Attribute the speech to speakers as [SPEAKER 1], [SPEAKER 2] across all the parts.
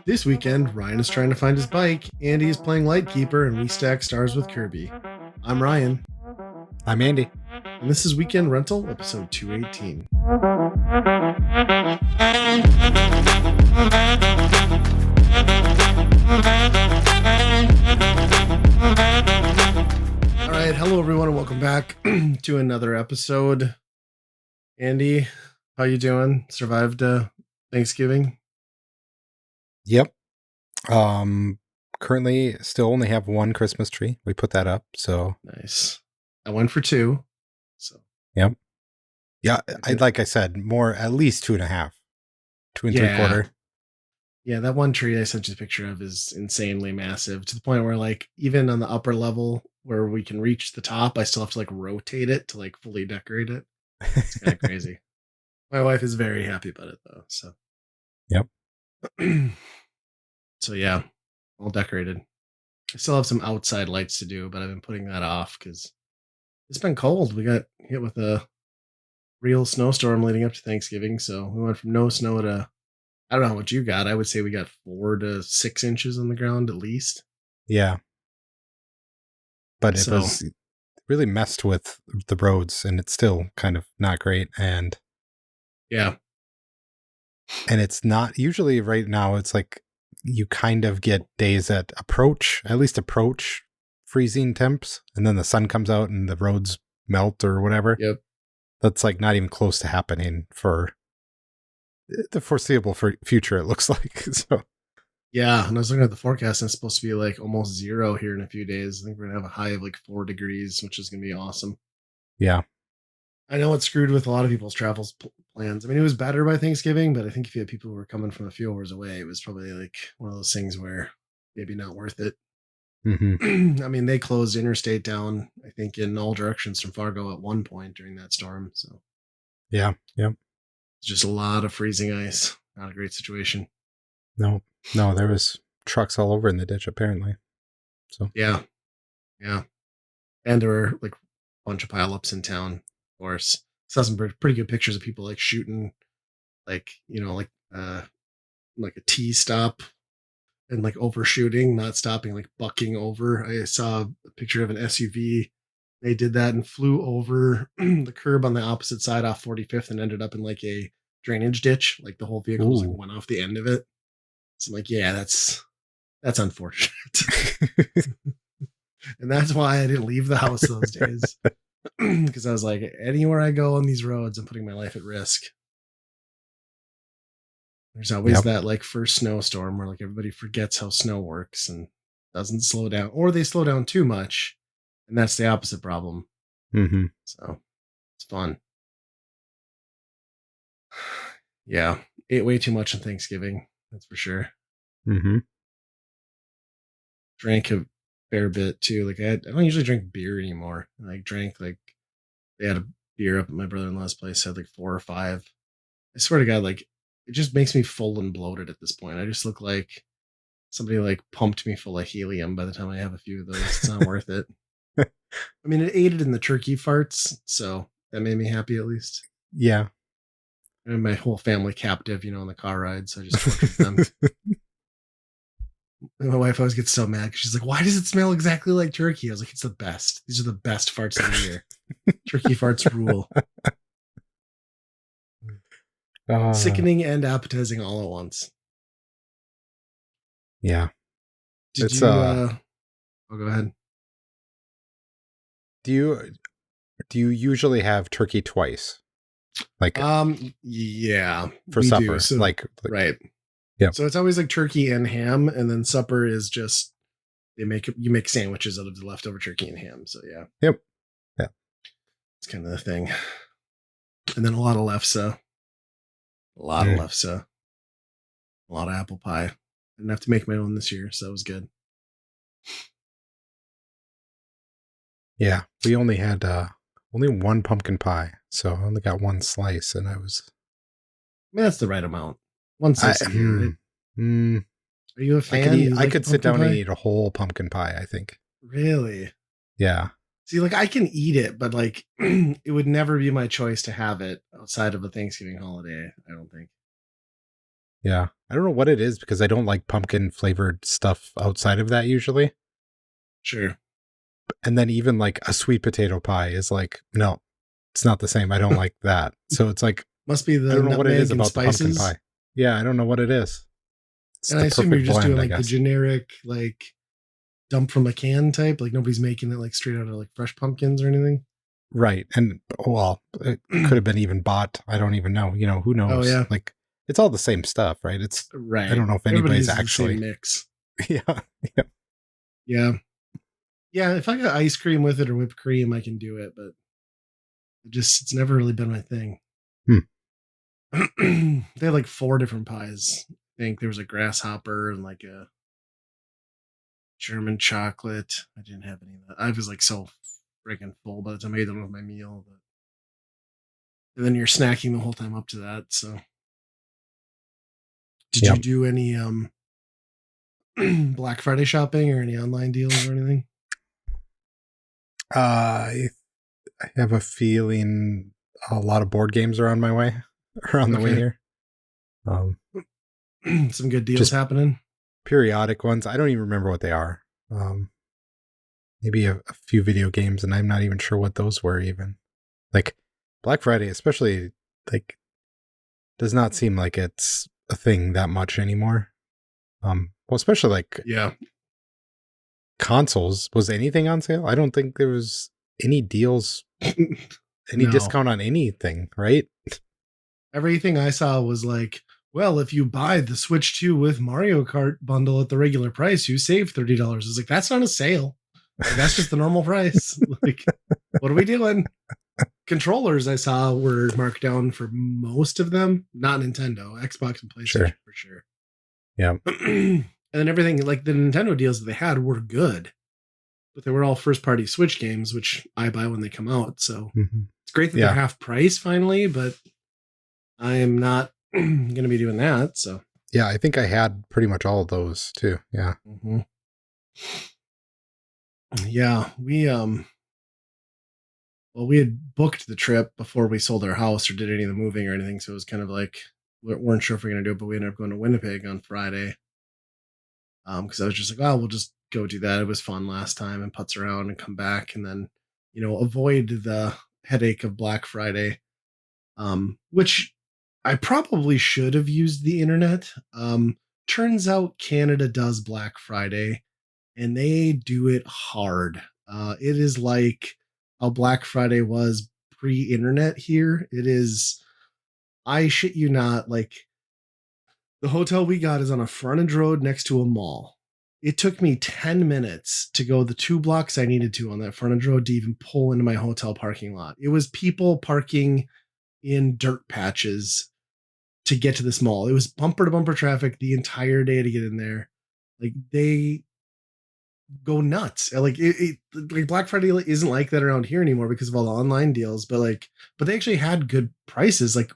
[SPEAKER 1] This weekend, Ryan is trying to find his bike, Andy is playing Lightkeeper, and we stack stars with Kirby. I'm Ryan,
[SPEAKER 2] I'm Andy.
[SPEAKER 1] and this is Weekend Rental, episode 218. All right, hello everyone, and welcome back to another episode. Andy, how you doing? Survived Thanksgiving?
[SPEAKER 2] Yep. Currently still only have one Christmas tree. We put that up, so
[SPEAKER 1] Nice. I went for two. So
[SPEAKER 2] yep. Yeah, like I said, more at least 2.5. 2 and 3/4.
[SPEAKER 1] Yeah, that one tree I sent you a picture of is insanely massive to the point where, like, even on the upper level where we can reach the top, I still have to like rotate it to like fully decorate it. It's kind of crazy. My wife is very happy about it though. So
[SPEAKER 2] Yep.
[SPEAKER 1] So yeah, all decorated. I still have some outside lights to do, but I've been putting that off because it's been cold. We got hit with a real snowstorm leading up to Thanksgiving, so we went from no snow to, I don't know how much you got. I would say we got 4 to 6 inches on the ground at least.
[SPEAKER 2] Yeah. But it was really messed with the roads, and it's still kind of not great. And
[SPEAKER 1] yeah.
[SPEAKER 2] And it's not usually right now. It's like you kind of get days that approach freezing temps, and then the sun comes out and the roads melt or whatever.
[SPEAKER 1] Yep.
[SPEAKER 2] That's like not even close to happening for the foreseeable future, it looks like. So
[SPEAKER 1] yeah, and I was looking at the forecast, and it's supposed to be like almost 0 here in a few days. I think we're gonna have a high of like 4 degrees, which is gonna be awesome.
[SPEAKER 2] Yeah.
[SPEAKER 1] I know it's screwed with a lot of people's travel plans. I mean, it was better by Thanksgiving, but I think if you had people who were coming from a few hours away, it was probably like one of those things where maybe not worth it.
[SPEAKER 2] Mm-hmm.
[SPEAKER 1] I mean, they closed interstate down, I think, in all directions from Fargo at one point during that storm. So
[SPEAKER 2] yeah.
[SPEAKER 1] it's just a lot of freezing ice. Not a great situation.
[SPEAKER 2] No, there was trucks all over in the ditch apparently. So
[SPEAKER 1] yeah, and there were like a bunch of pileups in town. Of course, saw some pretty good pictures of people like shooting, like, you know, like a T stop and like overshooting, not stopping, like bucking over. I saw a picture of an SUV. They did that and flew over the curb on the opposite side off 45th and ended up in like a drainage ditch. Like the whole vehicle was, like, went off the end of it. So I'm like, yeah, that's unfortunate. And that's why I didn't leave the house those days. Because I was like, anywhere I go on these roads, I'm putting my life at risk. There's always that like first snowstorm where like everybody forgets how snow works and doesn't slow down, or they slow down too much, and that's the opposite problem.
[SPEAKER 2] Mm-hmm.
[SPEAKER 1] So it's fun. Yeah, ate way too much on Thanksgiving, that's for sure.
[SPEAKER 2] Mm-hmm.
[SPEAKER 1] Drank a fair bit too. Like I don't usually drink beer anymore. I drank, like, they had a beer up at my brother-in-law's place, had like 4 or 5. I swear to God, like, it just makes me full and bloated at this point. I just look like somebody like pumped me full of helium by the time I have a few of those. It's not worth it. I mean, it aided in the turkey farts, so that made me happy at least.
[SPEAKER 2] Yeah.
[SPEAKER 1] And my whole family captive, you know, on the car ride, so I just tortured them. And my wife always gets so mad because she's like, why does it smell exactly like turkey? I was like, it's the best. These are the best farts of the year. Turkey farts rule. Sickening and appetizing all at once.
[SPEAKER 2] Yeah.
[SPEAKER 1] Did you oh, go ahead.
[SPEAKER 2] Do you usually have turkey twice? Like
[SPEAKER 1] yeah,
[SPEAKER 2] for supper.
[SPEAKER 1] So,
[SPEAKER 2] like
[SPEAKER 1] right.
[SPEAKER 2] Yeah.
[SPEAKER 1] So it's always like turkey and ham, and then supper is just you make sandwiches out of the leftover turkey and ham. So yeah.
[SPEAKER 2] Yep. Yeah.
[SPEAKER 1] It's kind of the thing. And then a lot of lefse. A lot of lefse. A lot of apple pie. I didn't have to make my own this year, so that was good.
[SPEAKER 2] Yeah. We only had only one pumpkin pie, so I only got one slice, and I was...
[SPEAKER 1] I mean, that's the right amount. One slice a year, right? Are you a fan?
[SPEAKER 2] I could sit down and eat a whole pumpkin pie, I think.
[SPEAKER 1] Really?
[SPEAKER 2] Yeah.
[SPEAKER 1] See, like, I can eat it, but like it would never be my choice to have it outside of a Thanksgiving holiday, I don't think.
[SPEAKER 2] Yeah. I don't know what it is because I don't like pumpkin flavored stuff outside of that usually.
[SPEAKER 1] Sure.
[SPEAKER 2] And then even like a sweet potato pie is like, no, it's not the same. I don't like that. So it's like,
[SPEAKER 1] Must be
[SPEAKER 2] I
[SPEAKER 1] the
[SPEAKER 2] don't know what it is
[SPEAKER 1] nutmeg and
[SPEAKER 2] about the pumpkin
[SPEAKER 1] spices.
[SPEAKER 2] pie. Yeah, I don't know what it is. It's
[SPEAKER 1] And
[SPEAKER 2] the
[SPEAKER 1] I assume you're
[SPEAKER 2] perfect
[SPEAKER 1] just doing
[SPEAKER 2] blend, I
[SPEAKER 1] like the
[SPEAKER 2] guess.
[SPEAKER 1] generic, like dump from a can type. Like nobody's making it like straight out of like fresh pumpkins or anything.
[SPEAKER 2] Right. And well, it could have been even bought. I don't even know. Who
[SPEAKER 1] Oh
[SPEAKER 2] knows?
[SPEAKER 1] yeah,
[SPEAKER 2] Like it's all the same stuff, right? I
[SPEAKER 1] right.
[SPEAKER 2] don't know if
[SPEAKER 1] Everybody
[SPEAKER 2] anybody's
[SPEAKER 1] uses the same
[SPEAKER 2] actually,
[SPEAKER 1] mix.
[SPEAKER 2] yeah. Yeah.
[SPEAKER 1] Yeah, yeah. If I got ice cream with it or whipped cream, I can do it. But it's never really been my thing.
[SPEAKER 2] Hmm.
[SPEAKER 1] They had like 4 different pies. I think there was a grasshopper and like a German chocolate. I didn't have any of that. I was like so freaking full by the time I ate them with my meal. But, and then you're snacking the whole time up to that. So, did you
[SPEAKER 2] Yep.
[SPEAKER 1] do any Black Friday shopping or any online deals or anything?
[SPEAKER 2] I have a feeling a lot of board games are on my way, or on the way
[SPEAKER 1] Okay,
[SPEAKER 2] here. Um,
[SPEAKER 1] some good deals
[SPEAKER 2] just
[SPEAKER 1] happening.
[SPEAKER 2] periodic ones. I don't even remember what they are. Um, maybe a few video games, and I'm not even sure what those were even. Like Black Friday, especially, like does not seem like it's a thing that much anymore. Well, especially like
[SPEAKER 1] Yeah,
[SPEAKER 2] consoles. Was anything on sale? I don't think there was any deals, any
[SPEAKER 1] no.
[SPEAKER 2] discount on anything, right?
[SPEAKER 1] Everything I saw was like, well, if you buy the Switch 2 with Mario Kart bundle at the regular price, you save $30. It's like, that's not a sale. Like, that's just the normal price. Like, what are we doing? Controllers I saw were marked down for most of them, not Nintendo, Xbox and PlayStation
[SPEAKER 2] Sure.
[SPEAKER 1] for sure.
[SPEAKER 2] Yeah.
[SPEAKER 1] And then everything, like the Nintendo deals that they had were good, but they were all first party Switch games, which I buy when they come out. So
[SPEAKER 2] Hmm.
[SPEAKER 1] it's great that they're
[SPEAKER 2] Yeah.
[SPEAKER 1] half price finally, but I am not going to be doing that. So,
[SPEAKER 2] Yeah. I think I had pretty much all of those too. Yeah.
[SPEAKER 1] mhm. Yeah, well, we had booked the trip before we sold our house or did any of the moving or anything. So it was kind of like, we weren't sure if we are going to do it, but we ended up going to Winnipeg on Friday. Cause I was just like, oh, we'll just go do that. It was fun last time and putz around and come back and then, avoid the headache of Black Friday. Which I probably should have used the internet. Turns out Canada does Black Friday and they do it hard. It is like how Black Friday was pre-internet here. It is, I shit you not, like the hotel we got is on a frontage road next to a mall. It took me 10 minutes to go the 2 blocks I needed to on that frontage road to even pull into my hotel parking lot. It was people parking in dirt patches to get to this mall. It was bumper to bumper traffic the entire day to get in there. Like they go nuts. Like Black Friday isn't like that around here anymore because of all the online deals, but they actually had good prices. Like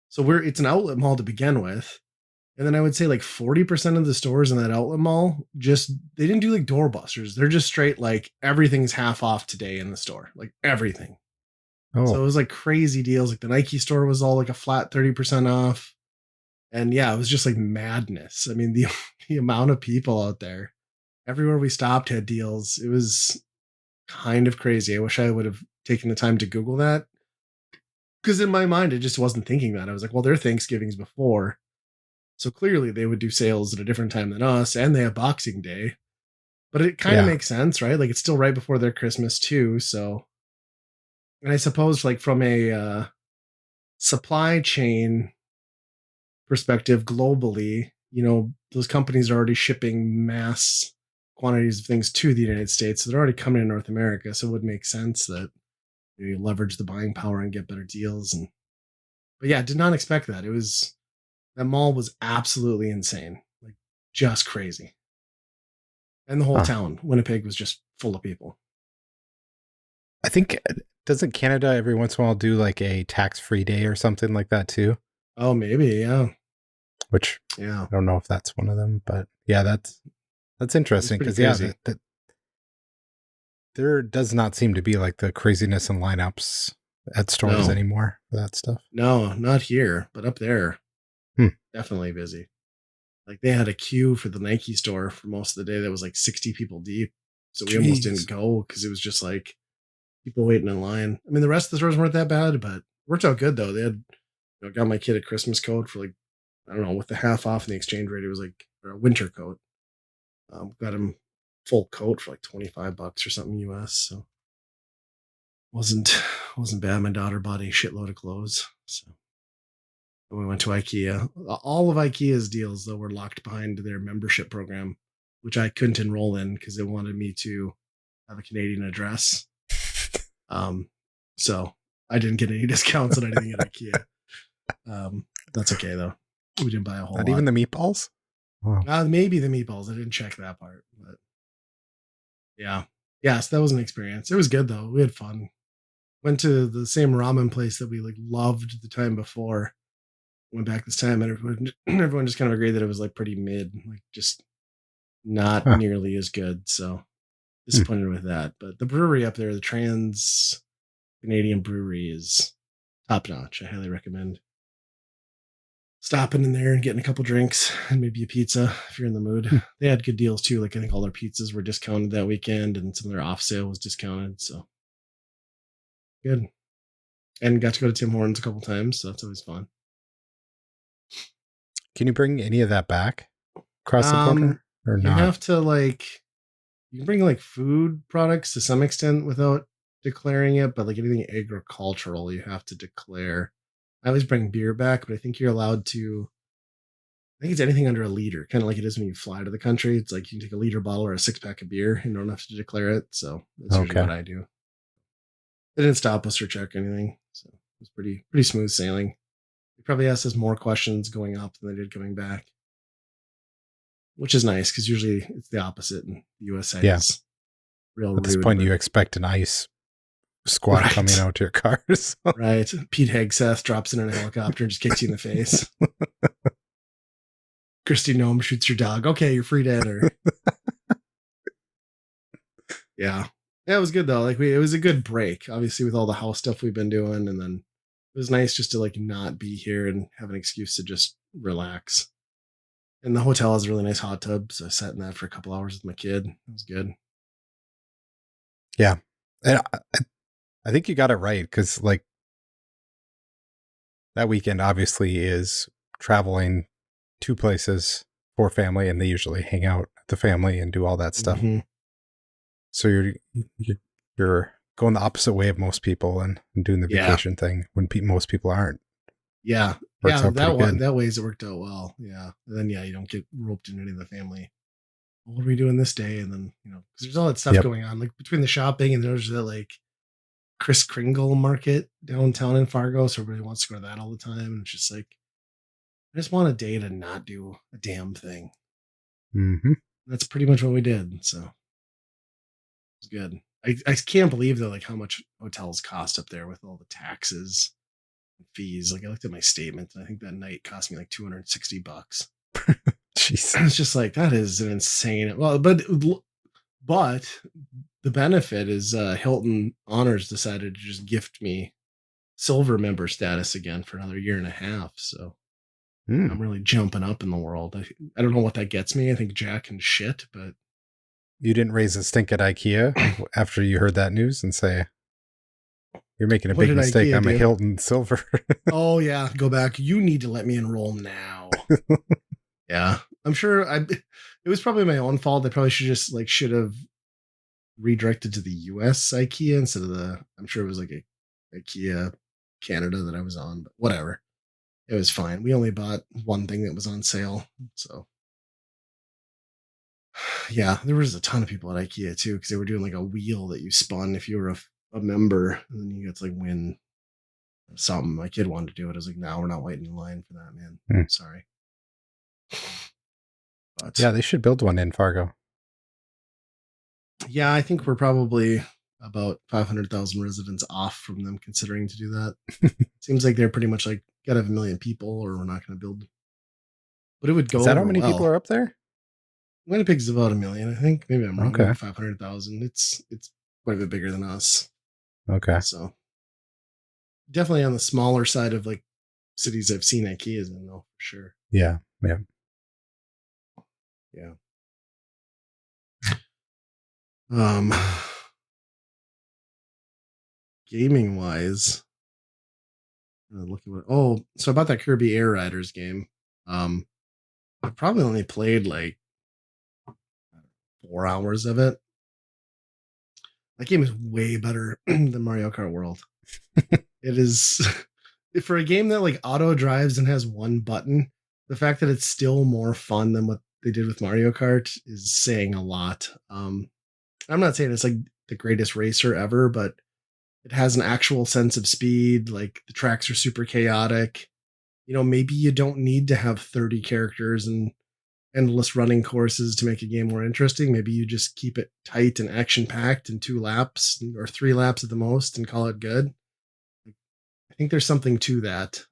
[SPEAKER 1] so it's an outlet mall to begin with. And then I would say like 40% of the stores in that outlet mall they didn't do like doorbusters. They're just straight like everything's half off today in the store. Like everything. So
[SPEAKER 2] Oh,
[SPEAKER 1] it was like crazy deals. Like the Nike store was all like a flat 30% off. And yeah, it was just like madness. I mean, the the amount of people out there. Everywhere we stopped had deals. It was kind of crazy. I wish I would have taken the time to Google that. Because in my mind, I just wasn't thinking that. I was like, well, their Thanksgiving's before. So clearly they would do sales at a different time than us, and they have Boxing Day. But it kind of
[SPEAKER 2] yeah.
[SPEAKER 1] makes sense, right? Like it's still right before their Christmas too. So, and I suppose like from a supply chain perspective globally, those companies are already shipping mass quantities of things to the United States. So they're already coming to North America. So it would make sense that you leverage the buying power and get better deals. But yeah, did not expect that. That mall was absolutely insane. Like just crazy. And the whole
[SPEAKER 2] Huh.
[SPEAKER 1] town, Winnipeg was just full of people.
[SPEAKER 2] I think doesn't Canada every once in a while do like a tax-free day or something like that too?
[SPEAKER 1] Oh, maybe. Yeah.
[SPEAKER 2] Which
[SPEAKER 1] Yeah.
[SPEAKER 2] I don't know if that's one of them, but yeah, that's
[SPEAKER 1] It's
[SPEAKER 2] interesting
[SPEAKER 1] pretty
[SPEAKER 2] because yeah,
[SPEAKER 1] crazy.
[SPEAKER 2] there does not seem to be like the craziness in lineups at stores
[SPEAKER 1] No,
[SPEAKER 2] anymore for that stuff.
[SPEAKER 1] no, not here, but up there.
[SPEAKER 2] Hmm.
[SPEAKER 1] definitely busy. Like they had a queue for the Nike store for most of the day that was like 60 people deep. So we almost didn't
[SPEAKER 2] Jeez.
[SPEAKER 1] go because it was just like people waiting in line. I mean, the rest of the stores weren't that bad, but worked out good though. They had, got my kid a Christmas coat for like, I don't know, with the half off in the exchange rate, it was like or a winter coat. Got him full coat for like $25 or something US. So wasn't wasn't bad. My daughter bought a shitload of clothes. So we went to IKEA. All of IKEA's deals though were locked behind their membership program, which I couldn't enroll in because they wanted me to have a Canadian address. Um, so I didn't get any discounts on anything at IKEA. That's okay though. We didn't buy a whole
[SPEAKER 2] Not
[SPEAKER 1] lot.
[SPEAKER 2] even the meatballs? Wow.
[SPEAKER 1] Maybe the meatballs. I didn't check that part, but yeah. Yes, that was an experience. It was good though. We had fun. Went to the same ramen place that we like loved the time before. Went back this time, and everyone just kind of agreed that it was like pretty mid, like just not
[SPEAKER 2] Huh.
[SPEAKER 1] nearly as good. So disappointed with that. But the brewery up there, the Trans Canadian Brewery, is top notch. I highly recommend stopping in there and getting a couple drinks and maybe a pizza if you're in the mood. They had good deals too. Like I think all their pizzas were discounted that weekend, and some of their off sale was discounted. So good. And got to go to Tim Hortons a couple times, so that's always fun.
[SPEAKER 2] Can you bring any of that back across the
[SPEAKER 1] Um,
[SPEAKER 2] border or
[SPEAKER 1] you
[SPEAKER 2] not?
[SPEAKER 1] have to like you can bring like food products to some extent without declaring it, but like anything agricultural, you have to declare. I always bring beer back, but I think you're allowed to. I think it's anything under a liter, kind of like it is when you fly to the country. It's like you can take a liter bottle or a 6 pack of beer and don't have to declare it. So that's usually
[SPEAKER 2] Okay.
[SPEAKER 1] what I do. They didn't stop us or check anything, so it was pretty smooth sailing. They probably asked us more questions going up than they did coming back, which is nice because usually it's the opposite, and the USA
[SPEAKER 2] Yeah.
[SPEAKER 1] is real
[SPEAKER 2] At this
[SPEAKER 1] rude.
[SPEAKER 2] point,
[SPEAKER 1] But
[SPEAKER 2] you expect an ICE squad coming out to your cars.
[SPEAKER 1] right, Pete Hegseth drops in a helicopter and just kicks you in the face. Christy Gnome shoots your dog. Okay, you're free to enter. Yeah, it was good though. Like it was a good break. Obviously, with all the house stuff we've been doing, and then it was nice just to like not be here and have an excuse to just relax. And the hotel has a really nice hot tub, so I sat in that for a couple hours with my kid. It was good.
[SPEAKER 2] Yeah. And I think you got it right because, like, that weekend obviously is traveling two places for family, and they usually hang out at the family and do all that stuff.
[SPEAKER 1] Mm-hmm.
[SPEAKER 2] So you're going the opposite way of most people and doing the
[SPEAKER 1] Yeah,
[SPEAKER 2] vacation thing when most people aren't.
[SPEAKER 1] yeah,
[SPEAKER 2] Works
[SPEAKER 1] yeah.
[SPEAKER 2] out pretty good.
[SPEAKER 1] That ways it worked out well. Yeah, and then yeah, you don't get roped into any of the family. What are we doing this day? And then because there's all that stuff
[SPEAKER 2] Yep.
[SPEAKER 1] going on, like between the shopping and there's that like Chris Kringle market downtown in Fargo, so everybody wants to go to that all the time, and it's just like I just want a day to not do a damn thing.
[SPEAKER 2] Mm-hmm.
[SPEAKER 1] That's pretty much what we did. So it's good. I can't believe though, like how much hotels cost up there with all the taxes and fees. Like I looked at my statement, and I think that night cost me like $260.
[SPEAKER 2] Jeez.
[SPEAKER 1] It's just like that is an insane. Well, but the benefit is Hilton Honors decided to just gift me silver member status again for another year and a half. So I'm really jumping up in the world. I don't know what that gets me. I think Jack can shit, but
[SPEAKER 2] You didn't raise a stink at IKEA after you heard that news and say, you're making a
[SPEAKER 1] what
[SPEAKER 2] big
[SPEAKER 1] did
[SPEAKER 2] mistake.
[SPEAKER 1] IKEA
[SPEAKER 2] I'm a
[SPEAKER 1] do?
[SPEAKER 2] Hilton Silver.
[SPEAKER 1] Oh yeah, go back. You need to let me enroll now. Yeah, I'm sure. It was probably my own fault. I probably should have redirected to the U.S. IKEA instead of the. I'm sure it was like a IKEA Canada that I was on, but whatever. It was fine. We only bought one thing that was on sale, so yeah, there was a ton of people at IKEA too because they were doing like a wheel that you spun if you were a member, and then you get to like win something. My kid wanted to do it. I was like, no, we're not waiting in line for that, man. Sorry. But
[SPEAKER 2] Yeah, they should build one in Fargo.
[SPEAKER 1] yeah, I think we're probably about 500,000 residents off from them considering to do that. Seems like they're pretty much like, gotta have a million people or we're not going to build. But it would go
[SPEAKER 2] Is that how
[SPEAKER 1] over
[SPEAKER 2] many people
[SPEAKER 1] well.
[SPEAKER 2] are up there?
[SPEAKER 1] Winnipeg's about a million, I think. Maybe I'm wrong.
[SPEAKER 2] Okay.
[SPEAKER 1] Maybe 500,000. It's quite a bit bigger than us.
[SPEAKER 2] Okay.
[SPEAKER 1] So definitely on the smaller side of like cities I've seen IKEAs in, though, for sure.
[SPEAKER 2] Yeah. Yeah.
[SPEAKER 1] Yeah. Um, gaming wise, look at what. Oh, so about that Kirby Air Riders game. Um, I probably only played like 4 hours of it. That game is way better than Mario Kart World. It is for a game that like auto drives and has one button. The fact that it's still more fun than what they did with Mario Kart is saying a lot. I'm not saying it's like the greatest racer ever, but it has an actual sense of speed. Like the tracks are super chaotic. Maybe you don't need to have 30 characters and endless running courses to make a game more interesting. Maybe you just keep it tight and action packed in 2 laps or 3 laps at the most and call it good. I think there's something to that.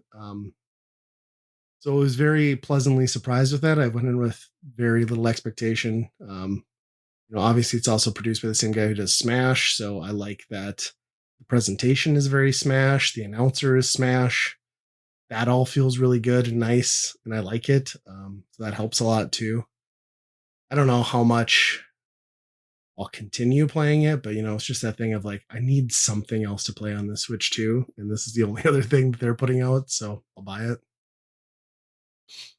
[SPEAKER 1] So I was very pleasantly surprised with that. I went in with very little expectation. Obviously it's also produced by the same guy who does Smash, so I like that. The presentation is very Smash. The announcer is Smash. That all feels really good and nice, and I like it. So that helps a lot too. I don't know how much I'll continue playing it, but it's just that thing of like, I need something else to play on the Switch too, and this is the only other thing that they're putting out, so I'll buy it.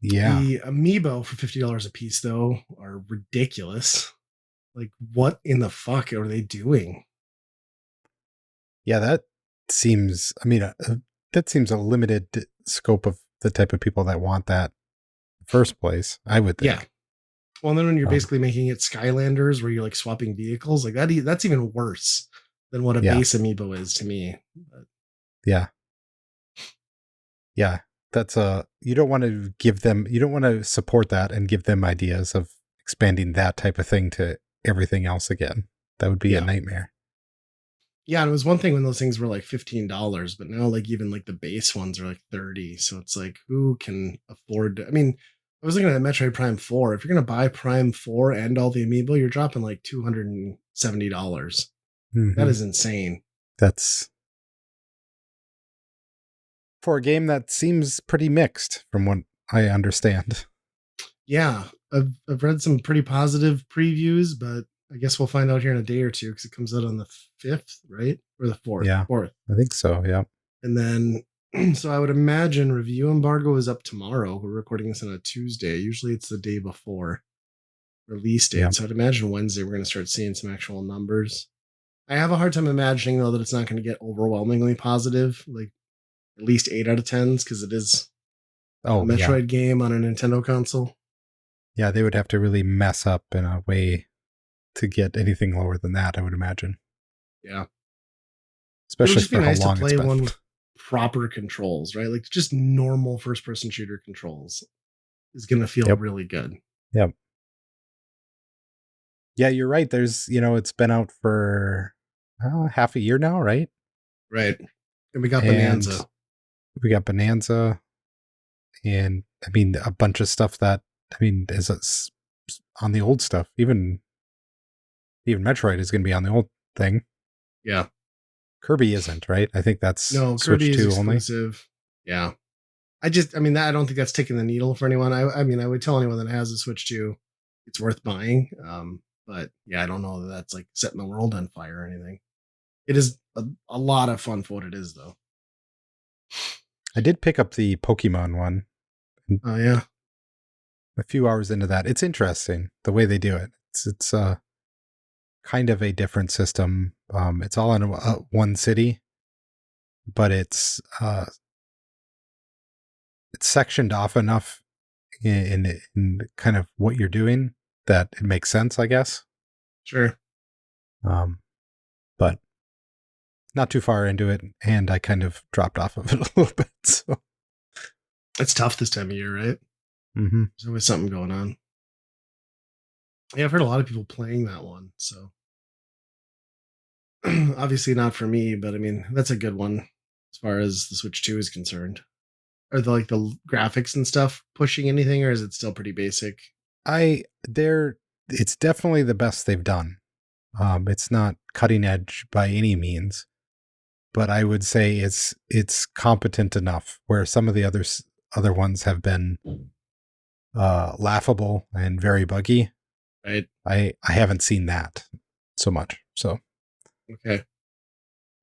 [SPEAKER 2] Yeah.
[SPEAKER 1] The amiibo for $50 a piece, though, are ridiculous. Like, what in the fuck are they doing?
[SPEAKER 2] Yeah. That seems a limited scope of the type of people that want that in the first place, I would think.
[SPEAKER 1] Yeah. Well, and then when you're basically making it Skylanders where you're like swapping vehicles, like that's even worse than what a
[SPEAKER 2] Yeah.
[SPEAKER 1] base amiibo is to me. But,
[SPEAKER 2] Yeah. Yeah. You don't want to support that and give them ideas of expanding that type of thing to everything else again. That would be a
[SPEAKER 1] yeah.
[SPEAKER 2] nightmare.
[SPEAKER 1] Yeah, and it was one thing when those things were like $15, but now like even like the base ones are like 30. So it's like, who can afford to, I mean, I was looking at Metroid Prime 4. If you're gonna buy Prime 4 and all the amiibo, you're dropping like $270. That
[SPEAKER 2] Mm-hmm.
[SPEAKER 1] is insane.
[SPEAKER 2] That's for a game that seems pretty mixed from what I understand.
[SPEAKER 1] Yeah, I've read some pretty positive previews, but I guess we'll find out here in a day or two because it comes out on the 5th, right? Or the 4th.
[SPEAKER 2] Yeah.
[SPEAKER 1] 4th.
[SPEAKER 2] I think so. Yeah.
[SPEAKER 1] And then, so I would imagine review embargo is up tomorrow. We're recording this on a Tuesday. Usually it's the day before release date.
[SPEAKER 2] Yeah.
[SPEAKER 1] So I'd imagine Wednesday we're going to start seeing some actual numbers. I have a hard time imagining, though, that it's not going to get overwhelmingly positive, like at least 8 out of 10s, because it is a Metroid game on a Nintendo console.
[SPEAKER 2] Yeah, they would have to really mess up in a way to get anything lower than that, I would imagine.
[SPEAKER 1] Yeah.
[SPEAKER 2] Especially for
[SPEAKER 1] nice
[SPEAKER 2] how long
[SPEAKER 1] to play
[SPEAKER 2] it's been.
[SPEAKER 1] one with proper controls, right? Like just normal first-person shooter controls is going to feel really good.
[SPEAKER 2] Yep. Yeah, you're right. There's, it's been out for half a year now, right?
[SPEAKER 1] Right. And we got Bonanza.
[SPEAKER 2] We got Bonanza. And I mean, a bunch of stuff that, is on the old stuff. Even Metroid is going to be on the old thing.
[SPEAKER 1] Yeah.
[SPEAKER 2] Kirby isn't, right? I think that's
[SPEAKER 1] no
[SPEAKER 2] Switch
[SPEAKER 1] Kirby is
[SPEAKER 2] 2
[SPEAKER 1] exclusive. Only. Yeah. I don't think that's taking the needle for anyone. I would tell anyone that has a Switch 2, it's worth buying. But yeah, I don't know that that's like setting the world on fire or anything. It is a lot of fun for what it is, though.
[SPEAKER 2] I did pick up the Pokemon one.
[SPEAKER 1] Oh yeah.
[SPEAKER 2] A few hours into that, it's interesting the way they do it. It's kind of a different system. It's all in one city, but it's sectioned off enough in kind of what you're doing that it makes sense, I guess.
[SPEAKER 1] Sure.
[SPEAKER 2] But not too far into it, and I kind of dropped off of it a little bit. So
[SPEAKER 1] it's tough this time of year, right?
[SPEAKER 2] Mm-hmm.
[SPEAKER 1] There's always something going on. Yeah, I've heard a lot of people playing that one, so obviously not for me, but I mean that's a good one as far as the Switch 2 is concerned. Are the graphics and stuff pushing anything, or is it still pretty basic?
[SPEAKER 2] It's definitely the best they've done. It's not cutting edge by any means, but I would say it's competent enough where some of the other ones have been laughable and very buggy.
[SPEAKER 1] Right.
[SPEAKER 2] I haven't seen that so much. So
[SPEAKER 1] Okay.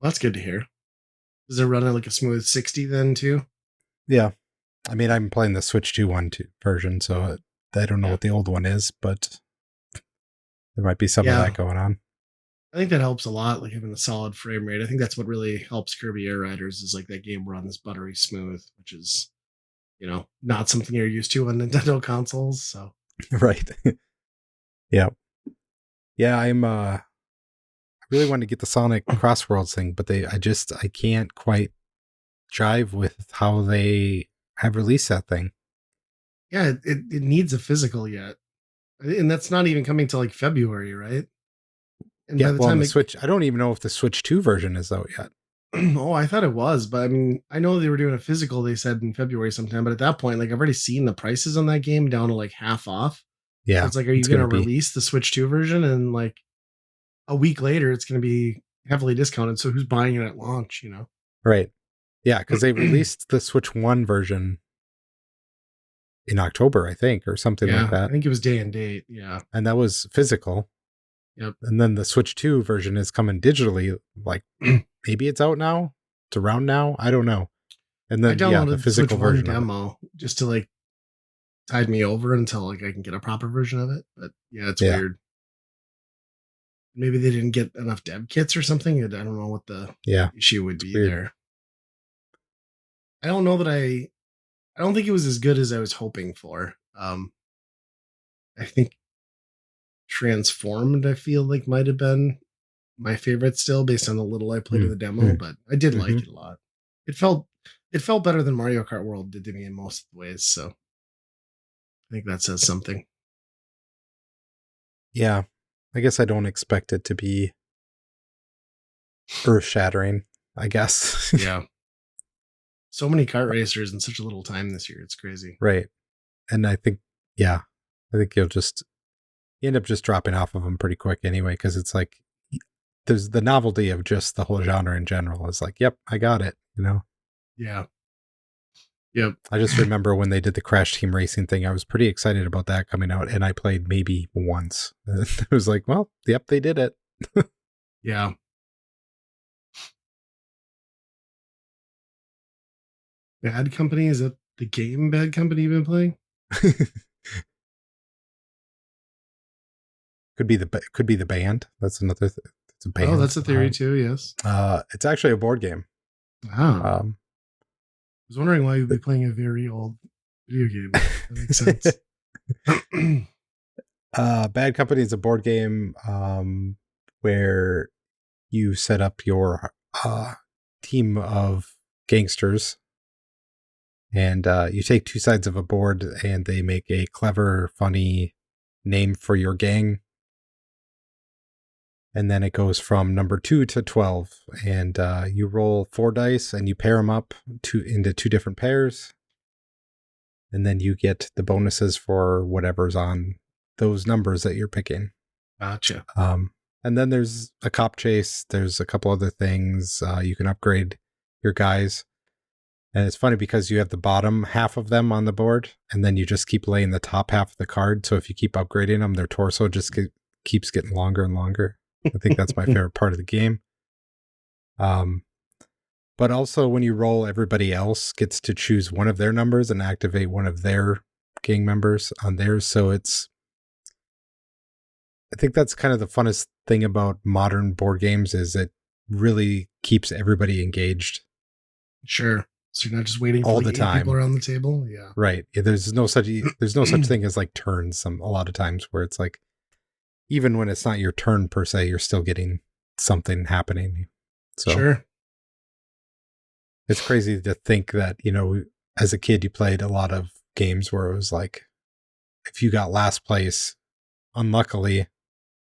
[SPEAKER 1] Well, that's good to hear. Does it run at like a smooth 60 then too?
[SPEAKER 2] yeah, I mean, I'm playing the Switch 2 version, so I don't know
[SPEAKER 1] Yeah.
[SPEAKER 2] what the old one is, but there might be some of
[SPEAKER 1] Yeah.
[SPEAKER 2] that going on.
[SPEAKER 1] I think that helps a lot, like having a solid frame rate. I think that's what really helps Kirby Air Riders is like that game runs buttery smooth, which is, not something you're used to on Nintendo consoles. So
[SPEAKER 2] Right. Yeah. Yeah, I really want to get the Sonic Crossworlds thing, but I can't quite jive with how they have released that thing.
[SPEAKER 1] yeah, it needs a physical yet. And that's not even coming till like February, right? And
[SPEAKER 2] Yeah,
[SPEAKER 1] by the
[SPEAKER 2] well, on
[SPEAKER 1] time
[SPEAKER 2] the
[SPEAKER 1] it
[SPEAKER 2] Switch, I don't even know if the Switch 2 version is out yet.
[SPEAKER 1] oh, I thought it was, but I mean, I know they were doing a physical, they said in February sometime, but at that point, like I've already seen the prices on that game down to like half off. So
[SPEAKER 2] Yeah,
[SPEAKER 1] it's like, are you
[SPEAKER 2] it's
[SPEAKER 1] going
[SPEAKER 2] going
[SPEAKER 1] to
[SPEAKER 2] to be
[SPEAKER 1] release the Switch 2 version and like a week later it's going to be heavily discounted? So who's buying it at launch,
[SPEAKER 2] right. Yeah, because they released the Switch 1 version in October, I think, or something like
[SPEAKER 1] Yeah, I
[SPEAKER 2] that.
[SPEAKER 1] think it was day and date. Yeah.
[SPEAKER 2] And that was physical.
[SPEAKER 1] Yep.
[SPEAKER 2] And then the Switch 2 version is coming digitally. Like maybe it's out now. It's around now. I don't know. And
[SPEAKER 1] I
[SPEAKER 2] then yeah, the
[SPEAKER 1] downloaded the Switch
[SPEAKER 2] physical
[SPEAKER 1] 1
[SPEAKER 2] version of it.
[SPEAKER 1] demo just to like tide me over until like I can get a proper version of it. But yeah, it's
[SPEAKER 2] Yeah,
[SPEAKER 1] weird. Maybe they didn't get enough dev kits or something. I don't know what the
[SPEAKER 2] yeah,
[SPEAKER 1] issue would
[SPEAKER 2] it's
[SPEAKER 1] be
[SPEAKER 2] weird.
[SPEAKER 1] there. I don't know that I don't think it was as good as I was hoping for. I think Transformed, I feel like might have been my favorite still, based on the little I played of the demo, but I did
[SPEAKER 2] Mm-hmm.
[SPEAKER 1] like it a lot. It felt it felt better than Mario Kart World did to me in most ways, so I think that says something.
[SPEAKER 2] Yeah, I guess I don't expect it to be earth shattering. I guess.
[SPEAKER 1] Yeah. So many kart racers in such a little time this year. It's crazy.
[SPEAKER 2] Right. And I think, yeah, I think you end up just dropping off of them pretty quick anyway, because it's like there's the novelty of just the whole genre in general is like, yep, I got it.
[SPEAKER 1] Yeah. Yep.
[SPEAKER 2] I just remember when they did the Crash Team Racing thing, I was pretty excited about that coming out, and I played maybe once. It was like, well, yep, they did it.
[SPEAKER 1] Yeah. Bad Company, is that the game Bad Company you've been playing?
[SPEAKER 2] Could be the band. That's another. It's a
[SPEAKER 1] Oh,
[SPEAKER 2] band.
[SPEAKER 1] that's a theory too, yes.
[SPEAKER 2] It's actually a board game.
[SPEAKER 1] Wow. I
[SPEAKER 2] Um,
[SPEAKER 1] was wondering why you'd be playing a very old video game. That makes sense.
[SPEAKER 2] Bad Company is a board game where you set up your team of gangsters, and you take two sides of a board, and they make a clever, funny name for your gang. And then it goes from number 2 to 12, and you roll 4 dice, and you pair them up into 2 different pairs, and then you get the bonuses for whatever's on those numbers that you're picking.
[SPEAKER 1] Gotcha.
[SPEAKER 2] And then there's a cop chase. There's a couple other things. You can upgrade your guys. And it's funny because you have the bottom half of them on the board, and then you just keep laying the top half of the card. So if you keep upgrading them, their torso just keeps getting longer and longer. I think that's my favorite part of the game. But also when you roll, everybody else gets to choose one of their numbers and activate one of their gang members on theirs. So I think that's kind of the funnest thing about modern board games is it really keeps everybody engaged.
[SPEAKER 1] Sure. So you're not just waiting for
[SPEAKER 2] all
[SPEAKER 1] like
[SPEAKER 2] the
[SPEAKER 1] 8 people
[SPEAKER 2] time.
[SPEAKER 1] around the table? Yeah.
[SPEAKER 2] Right. Yeah, there's no such thing as like turns a lot of times where it's like even when it's not your turn per se, you're still getting something happening. So
[SPEAKER 1] Sure.
[SPEAKER 2] it's crazy to think that, as a kid you played a lot of games where it was like if you got last place, unluckily,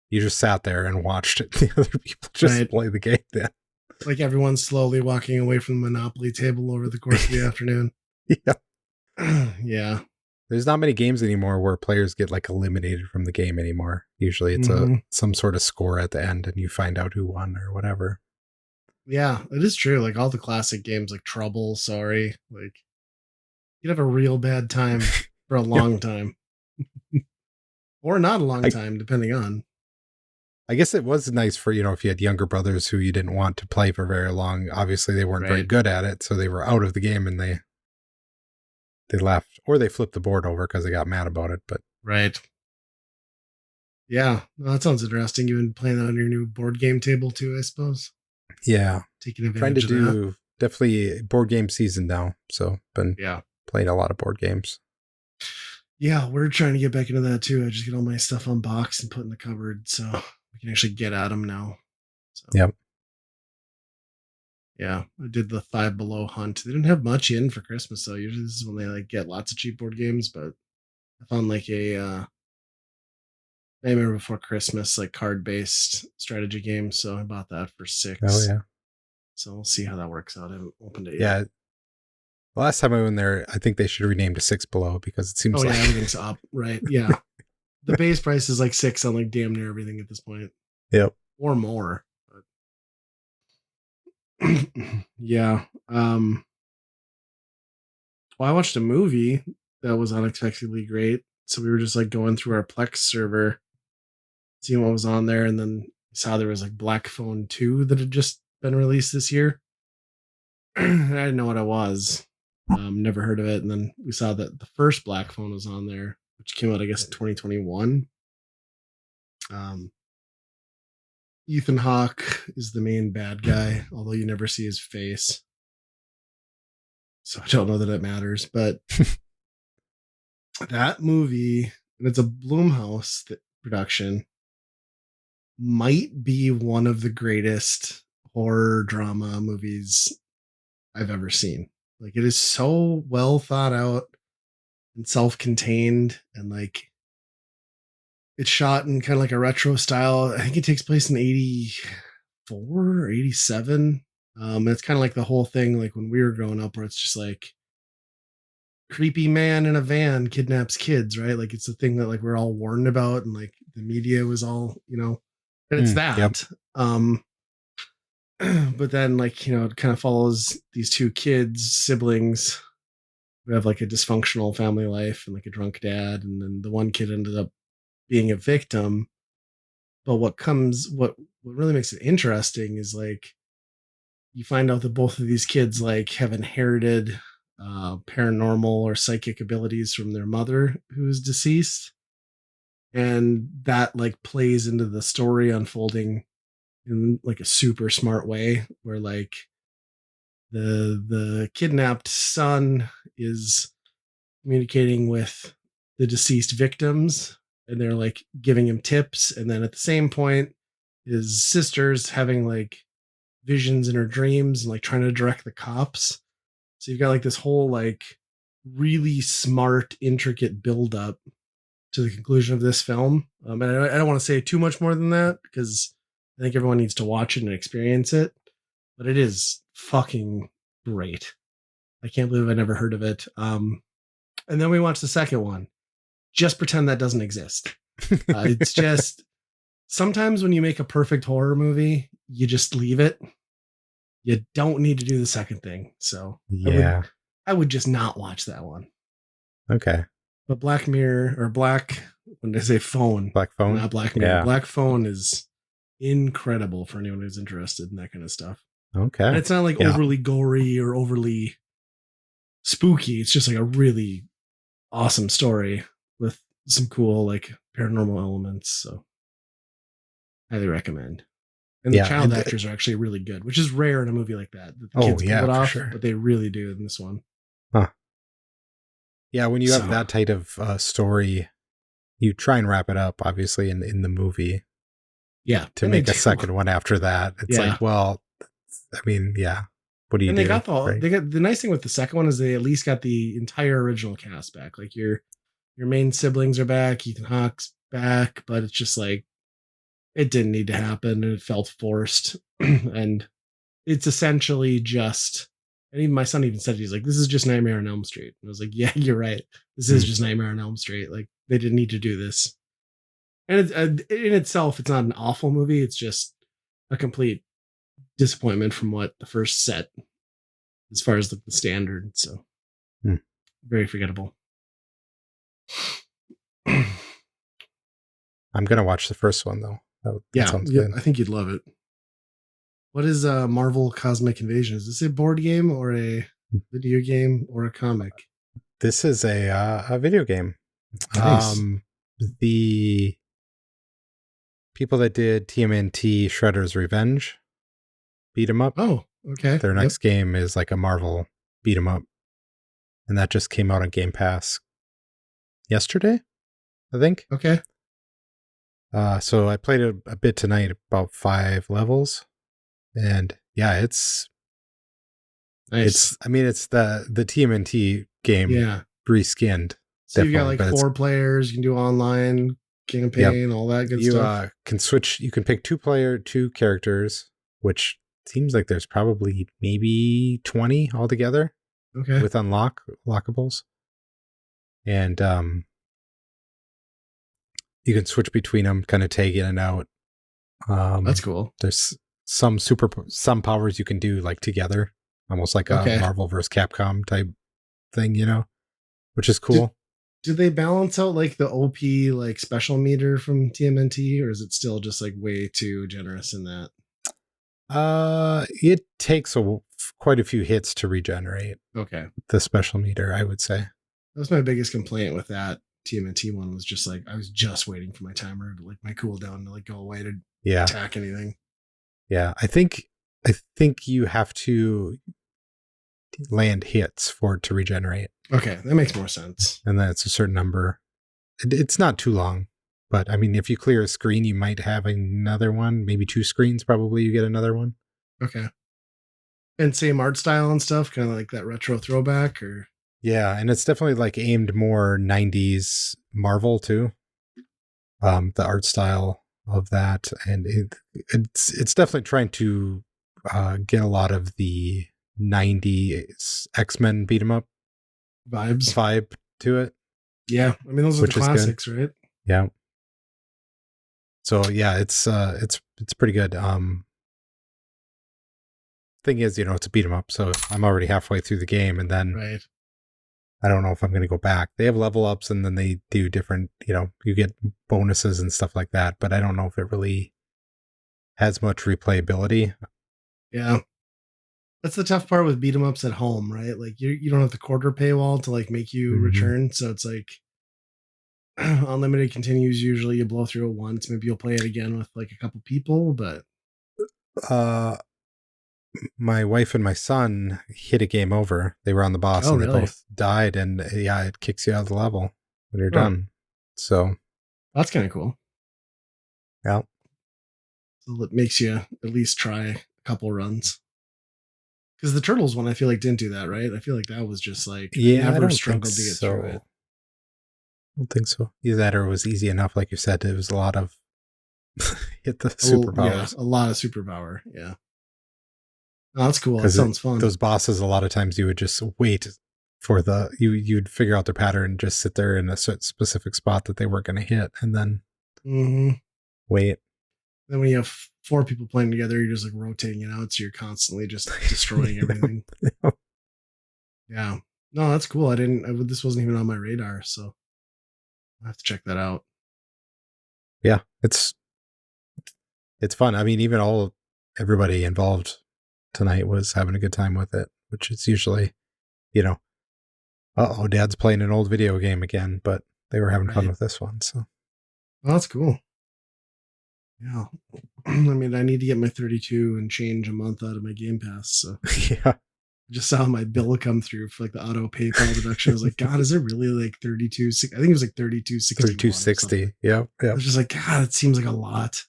[SPEAKER 2] you just sat there and watched the other people just play the game then.
[SPEAKER 1] Like everyone's slowly walking away from the Monopoly table over the course of the afternoon.
[SPEAKER 2] Yeah.
[SPEAKER 1] Yeah.
[SPEAKER 2] There's not many games anymore where players get like eliminated from the game anymore. Usually it's some sort of score at the end and you find out who won or whatever.
[SPEAKER 1] Yeah, it is true. Like all the classic games like Trouble, Sorry, like you'd have a real bad time for a
[SPEAKER 2] Yeah.
[SPEAKER 1] long time. Or not a long
[SPEAKER 2] I,
[SPEAKER 1] time, depending on.
[SPEAKER 2] I guess it was nice for, if you had younger brothers who you didn't want to play for very long. Obviously, they weren't very
[SPEAKER 1] Right.
[SPEAKER 2] good at it, so they were out of the game and they left. Or they flipped the board over because they got mad about it. But
[SPEAKER 1] Right. Yeah. Well, that sounds interesting. You've been playing that on your new board game table too, I suppose.
[SPEAKER 2] yeah,
[SPEAKER 1] Taking
[SPEAKER 2] trying to
[SPEAKER 1] advantage of that.
[SPEAKER 2] do definitely board game season now. So been
[SPEAKER 1] Yeah.
[SPEAKER 2] playing a lot of board games.
[SPEAKER 1] Yeah, we're trying to get back into that too. I just get all my stuff unboxed and put in the cupboard so we can actually get at them now. So
[SPEAKER 2] Yep.
[SPEAKER 1] yeah, I did the Five Below hunt. They didn't have much in for Christmas though. Usually this is when they like get lots of cheap board games, but I found like a Nightmare Before Christmas like card based strategy game. So I bought that for
[SPEAKER 2] Oh
[SPEAKER 1] $6.
[SPEAKER 2] yeah.
[SPEAKER 1] So we'll see how that works out. I haven't opened it yet.
[SPEAKER 2] Yeah. The last time I went there, I think they should rename to Six Below because it
[SPEAKER 1] Oh
[SPEAKER 2] seems
[SPEAKER 1] yeah,
[SPEAKER 2] like
[SPEAKER 1] everything's up, right? Yeah. The base price is like 6 on like damn near everything at this point.
[SPEAKER 2] Yep.
[SPEAKER 1] Or more. But yeah. Well, I watched a movie that was unexpectedly great. So we were just like going through our Plex server, seeing what was on there, and then saw there was like Black Phone 2 that had just been released this year. I didn't know what it was. Never heard of it. And then we saw that the first Black Phone was on there, which came out, I guess, in 2021. Um, Ethan Hawke is the main bad guy, although you never see his face. So I don't know that it matters. But that movie, and it's a Blumhouse production, might be one of the greatest horror drama movies I've ever seen. Like, it is so well thought out and self-contained, and like it's shot in kind of like a retro style. I think it takes place in 84 or 87. It's kind of like the whole thing like when we were growing up, where it's just like creepy man in a van kidnaps kids, right? Like it's the thing that like we're all warned about, and like the media was all, and it's
[SPEAKER 2] Yep.
[SPEAKER 1] that. But then like, it kind of follows these two kids, siblings, who have like a dysfunctional family life and like a drunk dad, and then the one kid ended up being a victim. But what really makes it interesting is like you find out that both of these kids like have inherited paranormal or psychic abilities from their mother who is deceased, and that like plays into the story unfolding in like a super smart way, where like the kidnapped son is communicating with the deceased victims, and they're like giving him tips, and then at the same point his sister's having like visions in her dreams and like trying to direct the cops. So you've got like this whole like really smart intricate build up to the conclusion of this film. And I don't want to say too much more than that because I think everyone needs to watch it and experience it, but it is fucking great. I can't believe I never heard of it. And then we watched the second one. Just pretend that doesn't exist. It's just sometimes when you make a perfect horror movie, you just leave it. You don't need to do the second thing. So
[SPEAKER 2] Yeah.
[SPEAKER 1] I would just not watch that one.
[SPEAKER 2] Okay.
[SPEAKER 1] But Black Mirror or Black, when they say phone,
[SPEAKER 2] Black Phone.
[SPEAKER 1] not Black Mirror,
[SPEAKER 2] Yeah.
[SPEAKER 1] Black Phone is incredible for anyone who's interested in that kind of stuff.
[SPEAKER 2] Okay.
[SPEAKER 1] And it's not like
[SPEAKER 2] Yeah.
[SPEAKER 1] overly gory or overly spooky. It's just like a really awesome story with some cool like paranormal elements. So highly recommend. And the
[SPEAKER 2] Yeah,
[SPEAKER 1] child
[SPEAKER 2] and
[SPEAKER 1] actors are actually really good, which is rare in a movie like that. The
[SPEAKER 2] Oh,
[SPEAKER 1] kids
[SPEAKER 2] yeah,
[SPEAKER 1] pull it
[SPEAKER 2] for
[SPEAKER 1] off,
[SPEAKER 2] sure.
[SPEAKER 1] but they really do in this one.
[SPEAKER 2] Yeah, when you have
[SPEAKER 1] So-
[SPEAKER 2] that type of story, you try and wrap it up, obviously, in the movie
[SPEAKER 1] Yeah.
[SPEAKER 2] to
[SPEAKER 1] and they
[SPEAKER 2] make a
[SPEAKER 1] do.
[SPEAKER 2] second one after that. It's
[SPEAKER 1] Yeah.
[SPEAKER 2] like, well, I mean, yeah. What do you
[SPEAKER 1] And
[SPEAKER 2] do?
[SPEAKER 1] they got
[SPEAKER 2] right?
[SPEAKER 1] they got the nice thing with the second one is they at least got the entire original cast back. Like your main siblings are back, Ethan Hawke's back, but it's just like it didn't need to happen and it felt forced. And it's essentially just, and even my son even said, he's like, this is just Nightmare on Elm Street. And I was like, yeah, you're right. This is just Nightmare on Elm Street. Like they didn't need to do this. And it's, in itself, it's not an awful movie. It's just a complete disappointment from what the first set as far as like the standard. So very forgettable.
[SPEAKER 2] I'm gonna watch the first one though. That
[SPEAKER 1] Yeah,
[SPEAKER 2] sounds
[SPEAKER 1] yeah,
[SPEAKER 2] good.
[SPEAKER 1] I think you'd love it. What is Marvel Cosmic Invasion? Is this a board game or a video game or a comic?
[SPEAKER 2] This is a video game.
[SPEAKER 1] Nice.
[SPEAKER 2] The people that did TMNT Shredder's Revenge beat 'em up.
[SPEAKER 1] Oh, okay.
[SPEAKER 2] Their
[SPEAKER 1] Yep.
[SPEAKER 2] next game is like a Marvel beat 'em up, and that just came out on Game Pass yesterday, I think.
[SPEAKER 1] Okay.
[SPEAKER 2] So I played a bit tonight, about 5 levels, and yeah, it's
[SPEAKER 1] Nice.
[SPEAKER 2] I mean, it's the TMNT game
[SPEAKER 1] Yeah.
[SPEAKER 2] reskinned,
[SPEAKER 1] So you've got
[SPEAKER 2] definitely,
[SPEAKER 1] like
[SPEAKER 2] but it's
[SPEAKER 1] 4 players. You can do online
[SPEAKER 2] yep.
[SPEAKER 1] campaign, all that good
[SPEAKER 2] You
[SPEAKER 1] stuff.
[SPEAKER 2] can switch. You can pick 2 characters, which seems like there's probably maybe 20 altogether
[SPEAKER 1] Okay.
[SPEAKER 2] with unlockables, and you can switch between them, kind of tag in and out.
[SPEAKER 1] That's cool.
[SPEAKER 2] There's some powers you can do like together, almost like a
[SPEAKER 1] Okay.
[SPEAKER 2] Marvel vs. Capcom type thing, which is
[SPEAKER 1] Did,
[SPEAKER 2] cool.
[SPEAKER 1] did they balance out like the OP like special meter from TMNT, or is it still just like way too generous in that?
[SPEAKER 2] It takes quite a few hits to regenerate
[SPEAKER 1] Okay.
[SPEAKER 2] the special meter, I would say.
[SPEAKER 1] That was my biggest complaint with that TMNT one, was just like I was just waiting for my timer to like my cooldown to like go away to
[SPEAKER 2] Yeah.
[SPEAKER 1] attack anything.
[SPEAKER 2] Yeah. I think you have to land hits for it to regenerate.
[SPEAKER 1] Okay, that makes more sense.
[SPEAKER 2] And then it's a certain number. It's not too long, but I mean, if you clear a screen, you might have another one, maybe 2 screens, probably you get another one.
[SPEAKER 1] Okay. And same art style and stuff, kind of like that retro throwback, or
[SPEAKER 2] yeah, and it's definitely like aimed more 90s Marvel too. The art style of that, and it's definitely trying to get a lot of the 90s X-Men beat 'em up
[SPEAKER 1] vibes.
[SPEAKER 2] vibe to it.
[SPEAKER 1] Yeah, I mean those are the classics, right?
[SPEAKER 2] Yeah. So yeah, it's pretty good. Thing is, it's a beat 'em up, so I'm already halfway through the game, and then
[SPEAKER 1] Right.
[SPEAKER 2] I don't know if I'm going to go back. They have level ups, and then they do different, you get bonuses and stuff like that, but I don't know if it really has much replayability.
[SPEAKER 1] Yeah. That's the tough part with beat 'em ups at home, right? Like you don't have the quarter paywall to like make you return, so it's like unlimited continues. Usually you blow through it once, maybe you'll play it again with like a couple people, but
[SPEAKER 2] my wife and my son hit a game over. They were on the boss, and
[SPEAKER 1] really?
[SPEAKER 2] they both died, and yeah, it kicks you out of the level when you're done. So
[SPEAKER 1] that's kind of cool.
[SPEAKER 2] Yeah.
[SPEAKER 1] So it makes you at least try a couple runs. Because the Turtles one, I feel like didn't do that, right? I feel like that was just like I never struggled to get through it.
[SPEAKER 2] I don't think so. Either that or it was easy enough, like you said. It was a lot of hit the superpowers.
[SPEAKER 1] Yeah, a lot of superpower. Yeah. Oh, that's cool. That sounds fun.
[SPEAKER 2] Those bosses, a lot of times you would just wait for you'd figure out their pattern and just sit there in a specific spot that they weren't going to hit, and then wait.
[SPEAKER 1] Then when you have 4 people playing together, you're just like rotating it out, so you're constantly just destroying everything. Yeah. No, that's cool. This wasn't even on my radar, so I have to check that out.
[SPEAKER 2] Yeah, it's fun. I mean, even everybody involved tonight was having a good time with it, which is usually, Dad's playing an old video game again, but they were having fun with this one. So,
[SPEAKER 1] well, that's cool. Yeah. I mean, I need to get my 32 and change a month out of my Game Pass. So
[SPEAKER 2] yeah.
[SPEAKER 1] I just saw my bill come through for like the auto PayPal deduction. I was like, God, is it really like 32? I think it was like 32.60.
[SPEAKER 2] 32.60. Yeah.
[SPEAKER 1] I was just like, God, it seems like a lot.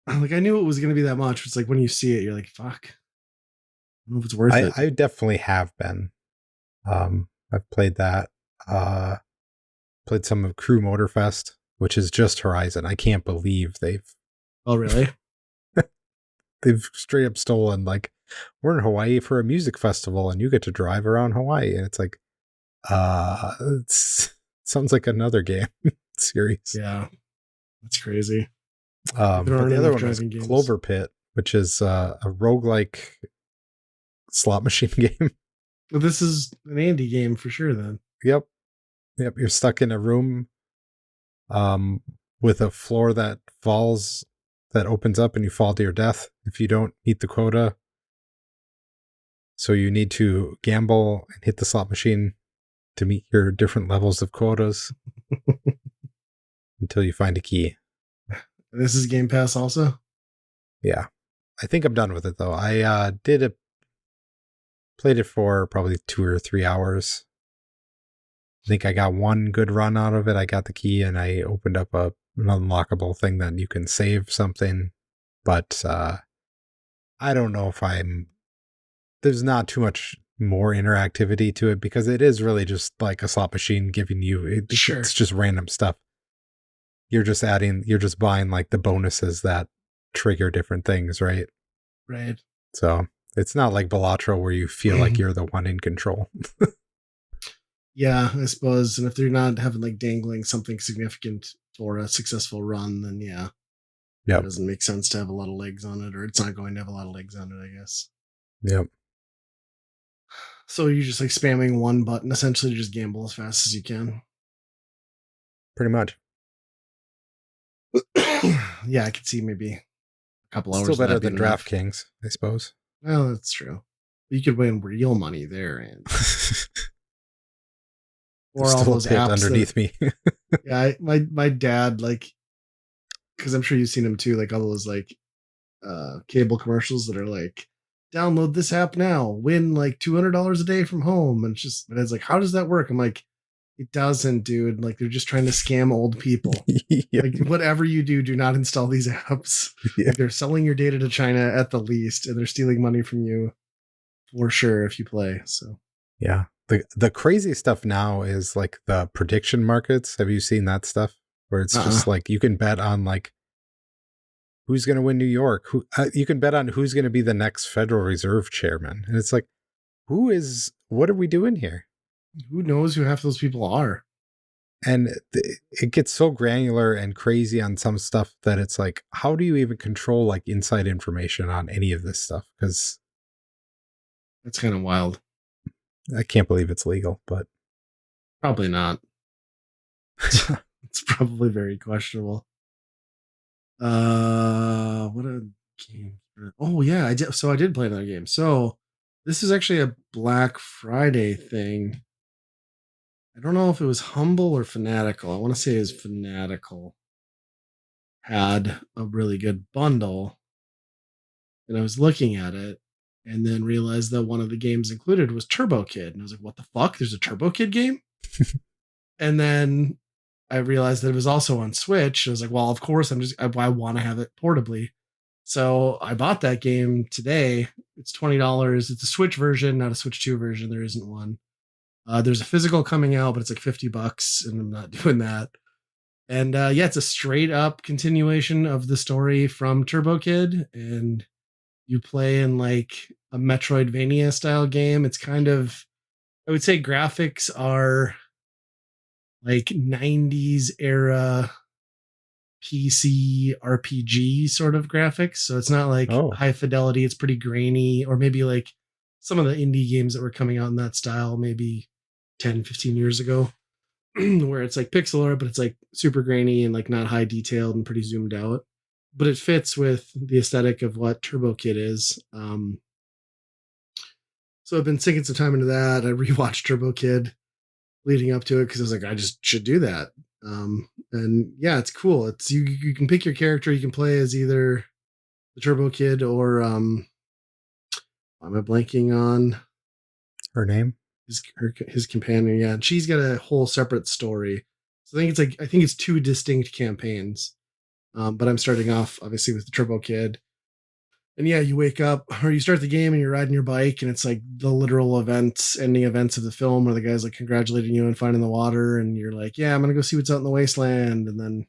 [SPEAKER 1] Like I knew it was going to be that much. It's like when you see it, you're like, fuck. I don't know if it's worth it.
[SPEAKER 2] I definitely have been. I've played that. Played some of Crew Motorfest, which is just Horizon. I can't believe they've.
[SPEAKER 1] Oh, really?
[SPEAKER 2] They've straight up stolen, like, we're in Hawaii for a music festival and you get to drive around Hawaii. And it's like, it sounds like another game series.
[SPEAKER 1] Yeah. That's crazy.
[SPEAKER 2] But the other one was Clover Pit, which is a roguelike slot machine game.
[SPEAKER 1] Well, this is an Andy game for sure then.
[SPEAKER 2] Yep. Yep, you're stuck in a room um, with a floor that falls, that opens up, and you fall to your death if you don't meet the quota. So you need to gamble and hit the slot machine to meet your different levels of quotas until you find a key.
[SPEAKER 1] This is Game Pass also.
[SPEAKER 2] Yeah. I think I'm done with it though. I played it for probably 2 or 3 hours. I think I got one good run out of it. I got the key and I opened up an unlockable thing that you can save something. But I don't know if there's not too much more interactivity to it because it is really just like a slot machine giving you,
[SPEAKER 1] Sure.
[SPEAKER 2] it's just random stuff. You're just buying like the bonuses that trigger different things, right?
[SPEAKER 1] Right.
[SPEAKER 2] So it's not like Balatro where you feel like you're the one in control.
[SPEAKER 1] Yeah, I suppose. And if they're not having like dangling something significant for a successful run, then yeah, it
[SPEAKER 2] Yep.
[SPEAKER 1] doesn't make sense to have a lot of legs on it, or it's not going to have a lot of legs on it, I guess.
[SPEAKER 2] Yep.
[SPEAKER 1] So you're just like spamming one button essentially to just gamble as fast as you can.
[SPEAKER 2] Pretty much.
[SPEAKER 1] Yeah, I could see maybe a couple
[SPEAKER 2] Still
[SPEAKER 1] hours of
[SPEAKER 2] better
[SPEAKER 1] that being
[SPEAKER 2] than
[SPEAKER 1] enough.
[SPEAKER 2] DraftKings, I suppose.
[SPEAKER 1] Well, that's true. You could win real money there, and
[SPEAKER 2] There's
[SPEAKER 1] or all
[SPEAKER 2] still a
[SPEAKER 1] those
[SPEAKER 2] pit
[SPEAKER 1] apps that.
[SPEAKER 2] underneath me.
[SPEAKER 1] Yeah, my dad like, because I'm sure you've seen them too, like all those like cable commercials that are like, download this app now, win like $200 a day from home, and it's like, how does that work? I'm like, it doesn't, dude. Like they're just trying to scam old people.
[SPEAKER 2] Yep.
[SPEAKER 1] Like whatever you do not install these apps.
[SPEAKER 2] Yeah.
[SPEAKER 1] Like they're selling your data to China at the least, and they're stealing money from you for sure if you play. So
[SPEAKER 2] Yeah. The crazy stuff now is like the prediction markets. Have you seen that stuff? Where it's
[SPEAKER 1] uh-uh.
[SPEAKER 2] just like you can bet on like who's going to win New York. You can bet on who's going to be the next Federal Reserve chairman, and it's like, what are we doing here?
[SPEAKER 1] Who knows who half those people are?
[SPEAKER 2] And it gets so granular and crazy on some stuff that it's like, how do you even control like inside information on any of this stuff? Because
[SPEAKER 1] That's kind of wild.
[SPEAKER 2] I can't believe it's legal, but
[SPEAKER 1] Probably not. It's probably very questionable. What a game. Oh yeah, I did. So I did play another game. So this is actually a Black Friday thing. I don't know if it was Humble or Fanatical. I want to say it was Fanatical. Had a really good bundle, and I was looking at it, and then realized that one of the games included was Turbo Kid, and I was like, "What the fuck? There's a Turbo Kid game?" And then I realized that it was also on Switch. I was like, "Well, of course, I want to have it portably." So I bought that game today. It's $20. It's a Switch version, not a Switch 2 version. There isn't one. There's a physical coming out, but it's like $50, and I'm not doing that. And yeah, it's a straight up continuation of the story from Turbo Kid, and you play in like a Metroidvania style game. It's kind of, I would say, graphics are like 90s era PC RPG sort of graphics. So it's not like
[SPEAKER 2] oh,
[SPEAKER 1] high fidelity. It's pretty grainy, or maybe like some of the indie games that were coming out in that style maybe 10, 15 years ago, where it's like pixel art, but it's like super grainy and like not high detailed and pretty zoomed out. But it fits with the aesthetic of what Turbo Kid is. So I've been sinking some time into that. I rewatched Turbo Kid leading up to it because I was like, I just should do that. And yeah, it's cool. It's you can pick your character. You can play as either the Turbo Kid or why am I blanking on
[SPEAKER 2] her name?
[SPEAKER 1] his companion? Yeah, and she's got a whole separate story. So I think it's two distinct campaigns. But I'm starting off obviously with the Turbo Kid. And yeah, you wake up or you start the game and you're riding your bike, and it's like the literal ending events of the film where the guy's like congratulating you and finding the water, and you're like, yeah, I'm gonna go see what's out in the wasteland, and then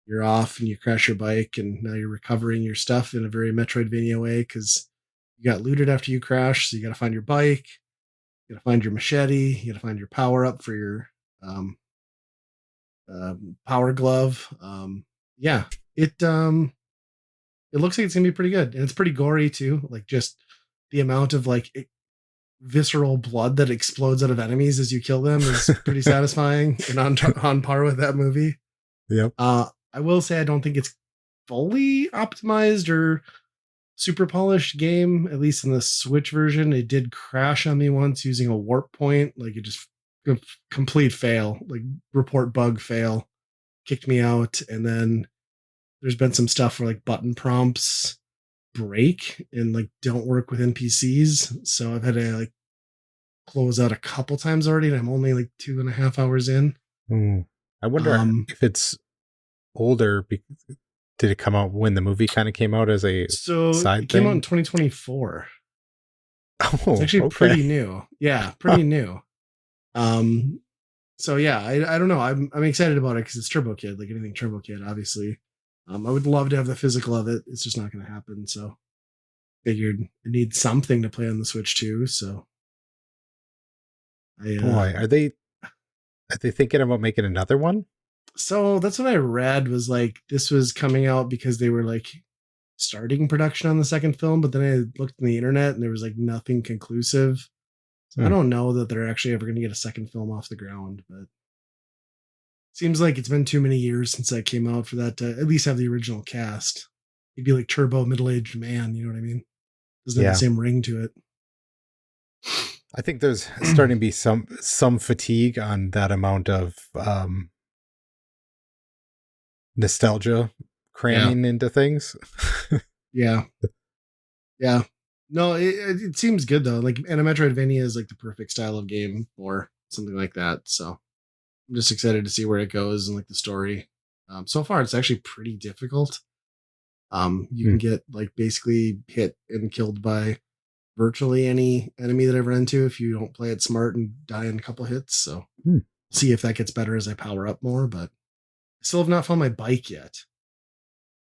[SPEAKER 1] you're off and you crash your bike, and now you're recovering your stuff in a very Metroidvania way because you got looted after you crashed, so you got to find your bike, you got to find your machete, you got to find your power up for your um, power glove. Yeah, it looks like it's gonna be pretty good, and it's pretty gory too. Like just the amount of like visceral blood that explodes out of enemies as you kill them is pretty satisfying and on par with that movie.
[SPEAKER 2] Yep.
[SPEAKER 1] I will say I don't think it's fully optimized or super polished game, at least in the Switch version. It did crash on me once using a warp point. Like it just complete fail, like report bug fail, kicked me out. And then there's been some stuff where like button prompts break and like don't work with NPCs. So I've had to like close out a couple times already, and I'm only like 2.5 hours in.
[SPEAKER 2] I wonder if it's older. Did it come out when the movie kind of came out as a side
[SPEAKER 1] it came
[SPEAKER 2] thing?
[SPEAKER 1] out in 2024.
[SPEAKER 2] Oh,
[SPEAKER 1] It's actually
[SPEAKER 2] okay.
[SPEAKER 1] pretty new. Yeah, pretty new. So yeah, I don't know. I'm excited about it because it's Turbo Kid, like anything Turbo Kid, obviously. I would love to have the physical of it. It's just not going to happen. So figured I need something to play on the Switch too. So
[SPEAKER 2] Boy, are they thinking about making another one?
[SPEAKER 1] So that's what I read was like this was coming out because they were like starting production on the second film, but then I looked on the internet and there was like nothing conclusive. So I don't know that they're actually ever going to get a second film off the ground, but seems like it's been too many years since that came out for that to at least have the original cast. He'd be like Turbo middle-aged man, you know what I mean? Doesn't have the same ring to it.
[SPEAKER 2] I think there's starting to be some fatigue on that amount of nostalgia cramming into things.
[SPEAKER 1] Yeah. No, it seems good though. Like, and a Metroidvania is like the perfect style of game or something like that. So I'm just excited to see where it goes and like the story. So far, it's actually pretty difficult. You can get like basically hit and killed by virtually any enemy that I run into if you don't play it smart and die in a couple hits. So see if that gets better as I power up more. But I still have not found my bike yet,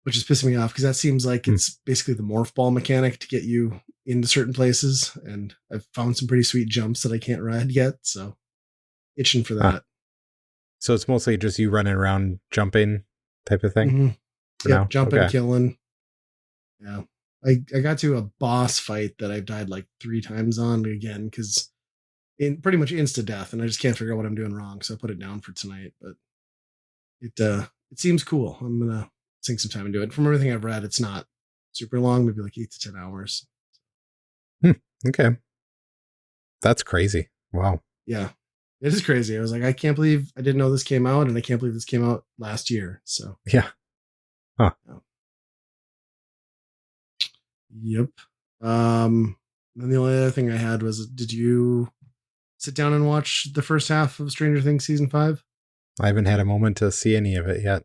[SPEAKER 1] which is pissing me off because that seems like it's basically the morph ball mechanic to get you into certain places. And I've found some pretty sweet jumps that I can't ride yet. So itching for that.
[SPEAKER 2] So it's mostly just you running around jumping type of thing?
[SPEAKER 1] Mm-hmm. Yep, jumping, killing. Yeah. I got to a boss fight that I've died like 3 times on again because in pretty much insta death, and I just can't figure out what I'm doing wrong. So I put it down for tonight. But it seems cool. I'm gonna sink some time into it. From everything I've read, it's not super long, maybe like 8 to 10 hours.
[SPEAKER 2] Okay. That's crazy. Wow.
[SPEAKER 1] Yeah. It is crazy. I was like, I can't believe I didn't know this came out, and I can't believe this came out last year. So
[SPEAKER 2] yeah. Huh.
[SPEAKER 1] Yep. Then the only other thing I had was, did you sit down and watch the first half of Stranger Things season 5?
[SPEAKER 2] I haven't had a moment to see any of it yet.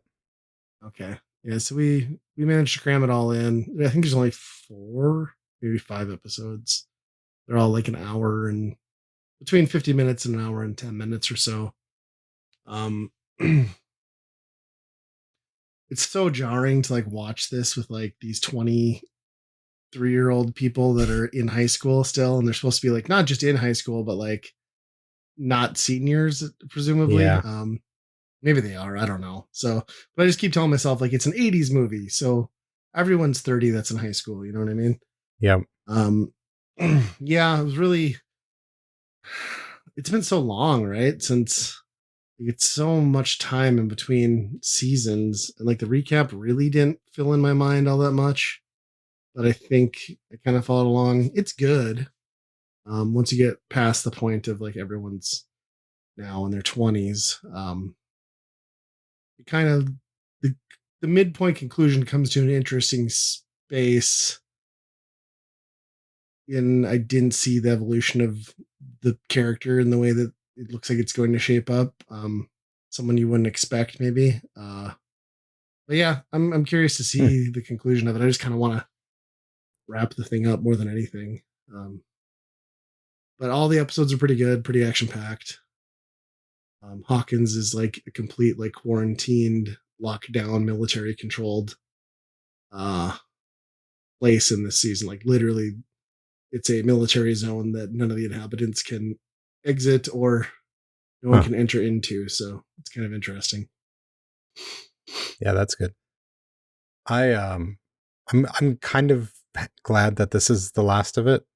[SPEAKER 1] Okay. Yeah, so we managed to cram it all in. I think there's only 4, maybe 5 episodes. They're all like an hour and between 50 minutes and an hour and 10 minutes or so. It's so jarring to like watch this with like these 23-year-old people that are in high school still, and they're supposed to be like not just in high school, but like not seniors, presumably.
[SPEAKER 2] Yeah.
[SPEAKER 1] Maybe they are. I don't know. So, but I just keep telling myself like it's an 80s movie, so everyone's 30 that's in high school. You know what I mean?
[SPEAKER 2] Yeah.
[SPEAKER 1] Yeah, it was really. It's been so long, right? Since it's so much time in between seasons, and like the recap really didn't fill in my mind all that much. But I think I kind of followed along. It's good. Once you get past the point of like everyone's now in their 20s, it kind of the midpoint conclusion comes to an interesting space. And I didn't see the evolution of the character in the way that it looks like it's going to shape up. Someone you wouldn't expect, maybe. But yeah, I'm curious to see the conclusion of it. I just kind of want to wrap the thing up more than anything. But all the episodes are pretty good, pretty action packed. Hawkins is like a complete, like quarantined, lockdown, military controlled place in this season. Like literally, it's a military zone that none of the inhabitants can exit or no one can enter into. So it's kind of interesting.
[SPEAKER 2] Yeah, that's good. I'm kind of glad that this is the last of it.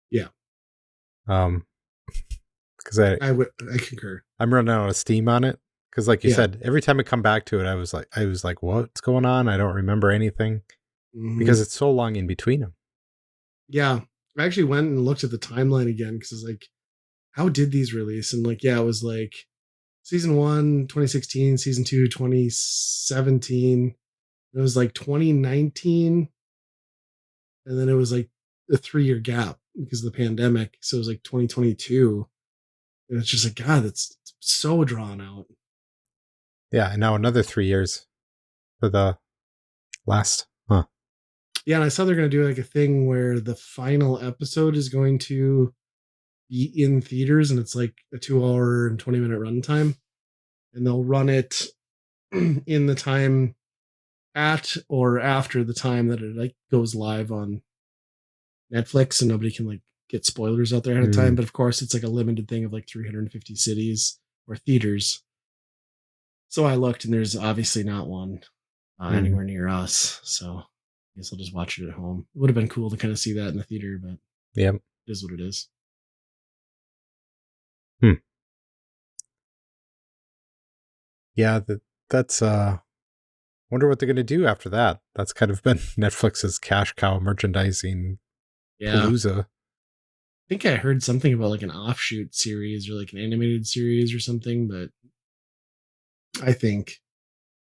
[SPEAKER 1] Yeah.
[SPEAKER 2] Because
[SPEAKER 1] I concur.
[SPEAKER 2] I'm running out of steam on it. Because, like you
[SPEAKER 1] Yeah.
[SPEAKER 2] said, every time I come back to it, I was like, what's going on? I don't remember anything because
[SPEAKER 1] Hmm.
[SPEAKER 2] it's so long in between them.
[SPEAKER 1] Yeah. I actually went and looked at the timeline again because it's like, how did these release? And like, yeah, it was like season 1, 2016, season 2, 2017. It was like 2019. And then it was like a 3-year gap because of the pandemic. So it was like 2022. And it's just like, God, that's so drawn out.
[SPEAKER 2] Yeah, and now another 3 years for the last. Huh.
[SPEAKER 1] Yeah. And I saw they're going to do like a thing where the final episode is going to be in theaters and it's like a 2 hour and 20-minute runtime. And they'll run it in the time at or after the time that it like goes live on Netflix, and nobody can like get spoilers out there ahead of time.
[SPEAKER 2] Mm,
[SPEAKER 1] But of course, it's like a limited thing of like 350 cities or theaters. So I looked, and there's obviously not one
[SPEAKER 2] mm,
[SPEAKER 1] anywhere near us. So I guess I'll just watch it at home. It would have been cool to kind of see that in the theater, but
[SPEAKER 2] yep.
[SPEAKER 1] it is what it is.
[SPEAKER 2] Hmm. Yeah, that's wonder what they're gonna do after that. That's kind of been Netflix's cash cow merchandising
[SPEAKER 1] Yeah.
[SPEAKER 2] palooza.
[SPEAKER 1] I think I heard something about like an offshoot series or like an animated series or something, but I think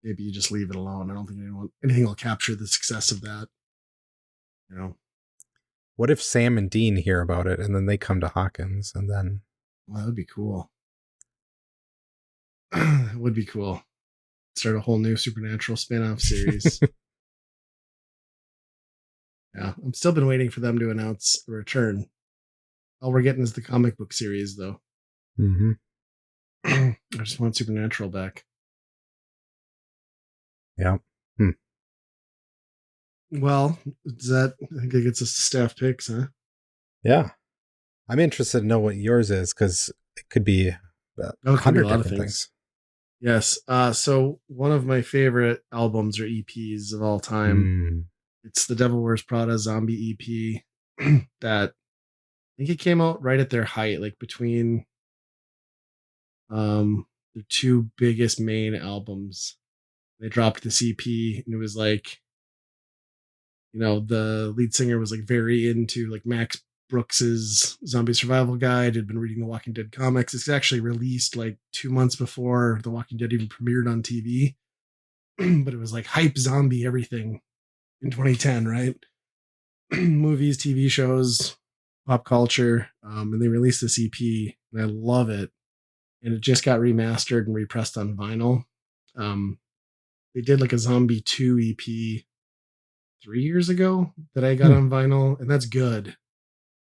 [SPEAKER 1] maybe you just leave it alone. I don't think anything will capture the success of that. You know,
[SPEAKER 2] What if Sam and Dean hear about it and then they come to Hawkins and then
[SPEAKER 1] well, that would be cool. It would be cool. Start a whole new supernatural spin-off series. Yeah, I'm still been waiting for them to announce a return. All we're getting is the comic book series, though.
[SPEAKER 2] mm-hmm.
[SPEAKER 1] I just want Supernatural back.
[SPEAKER 2] Yeah. Hmm.
[SPEAKER 1] Well, does that I think it gets us to staff picks, huh?
[SPEAKER 2] Yeah. I'm interested to know what yours is because it could be a
[SPEAKER 1] Oh, it could be a
[SPEAKER 2] 100
[SPEAKER 1] lot of
[SPEAKER 2] different
[SPEAKER 1] things.
[SPEAKER 2] things.
[SPEAKER 1] Yes. So one of my favorite albums or EPs of all time.
[SPEAKER 2] Mm.
[SPEAKER 1] It's the Devil Wears Prada Zombie EP. That I think it came out right at their height, like between their two biggest main albums. They dropped this EP, and it was like, the lead singer was like very into like Max Brooks's Zombie Survival Guide, had been reading the Walking Dead comics. It's actually released like 2 months before The Walking Dead even premiered on TV. But it was like hype zombie everything in 2010, right? Movies, TV shows, pop culture. And they released this EP, and I love it. And it just got remastered and repressed on vinyl. Um, they did like a Zombie 2 EP 3 years ago that I got
[SPEAKER 2] Hmm.
[SPEAKER 1] on vinyl, and that's good,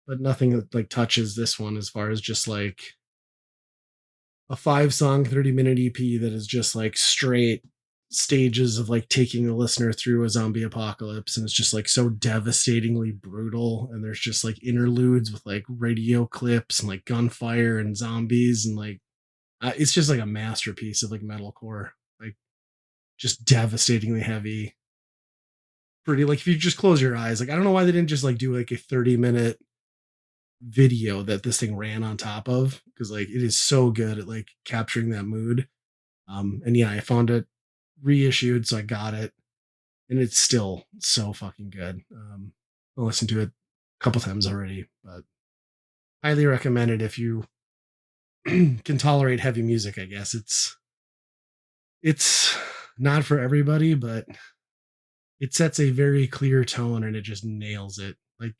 [SPEAKER 1] but nothing that like touches this one as far as just like a 5 song, 30-minute EP that is just like straight stages of like taking the listener through a zombie apocalypse. And it's just like so devastatingly brutal. And there's just like interludes with like radio clips and like gunfire and zombies. And like, it's just like a masterpiece of like metalcore, like just devastatingly heavy. Pretty like if you just close your eyes, like I don't know why they didn't just like do like a 30-minute video that this thing ran on top of, because like it is so good at like capturing that mood. And yeah, I found it reissued, so I got it, and it's still so fucking good. I listened to it a couple times already, but highly recommend it if you can tolerate heavy music. I guess it's not for everybody, but it sets a very clear tone and it just nails it. Like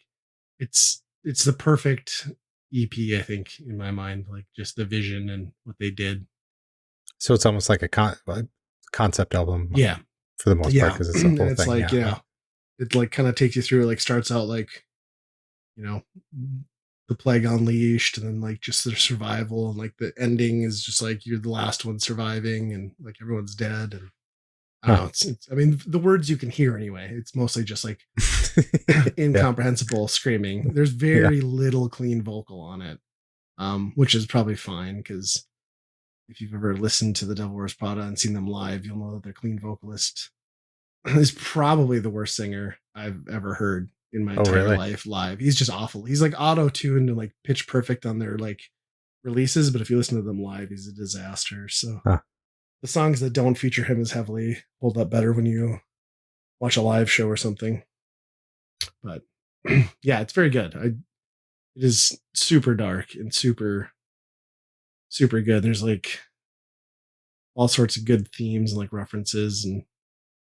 [SPEAKER 1] it's the perfect EP, I think, in my mind. Like just the vision and what they did.
[SPEAKER 2] So it's almost like a concept album
[SPEAKER 1] Yeah,
[SPEAKER 2] for the most part
[SPEAKER 1] yeah,
[SPEAKER 2] because it's a
[SPEAKER 1] and
[SPEAKER 2] full
[SPEAKER 1] it's
[SPEAKER 2] thing.
[SPEAKER 1] like
[SPEAKER 2] Yeah.
[SPEAKER 1] it like kind of takes you through. It like starts out like you know the plague unleashed, and then like just their survival, and like the ending is just like you're the last one surviving, and like everyone's dead, and I don't
[SPEAKER 2] Huh.
[SPEAKER 1] know. It's I mean the words you can hear anyway. It's mostly just like
[SPEAKER 2] Yeah.
[SPEAKER 1] incomprehensible screaming. There's
[SPEAKER 2] Yeah.
[SPEAKER 1] very little clean vocal on it, which is probably fine because if you've ever listened to the Devil Wears Prada and seen them live, you'll know that their clean vocalist is probably the worst singer I've ever heard. in my
[SPEAKER 2] Oh,
[SPEAKER 1] entire
[SPEAKER 2] really?
[SPEAKER 1] life live. He's just awful. He's like auto tuned and like pitch perfect on their like releases, but if you listen to them live, he's a disaster. So
[SPEAKER 2] Huh.
[SPEAKER 1] the songs that don't feature him as heavily hold up better when you watch a live show or something. But yeah, it's very good. It is super dark and super good. There's like all sorts of good themes and like references and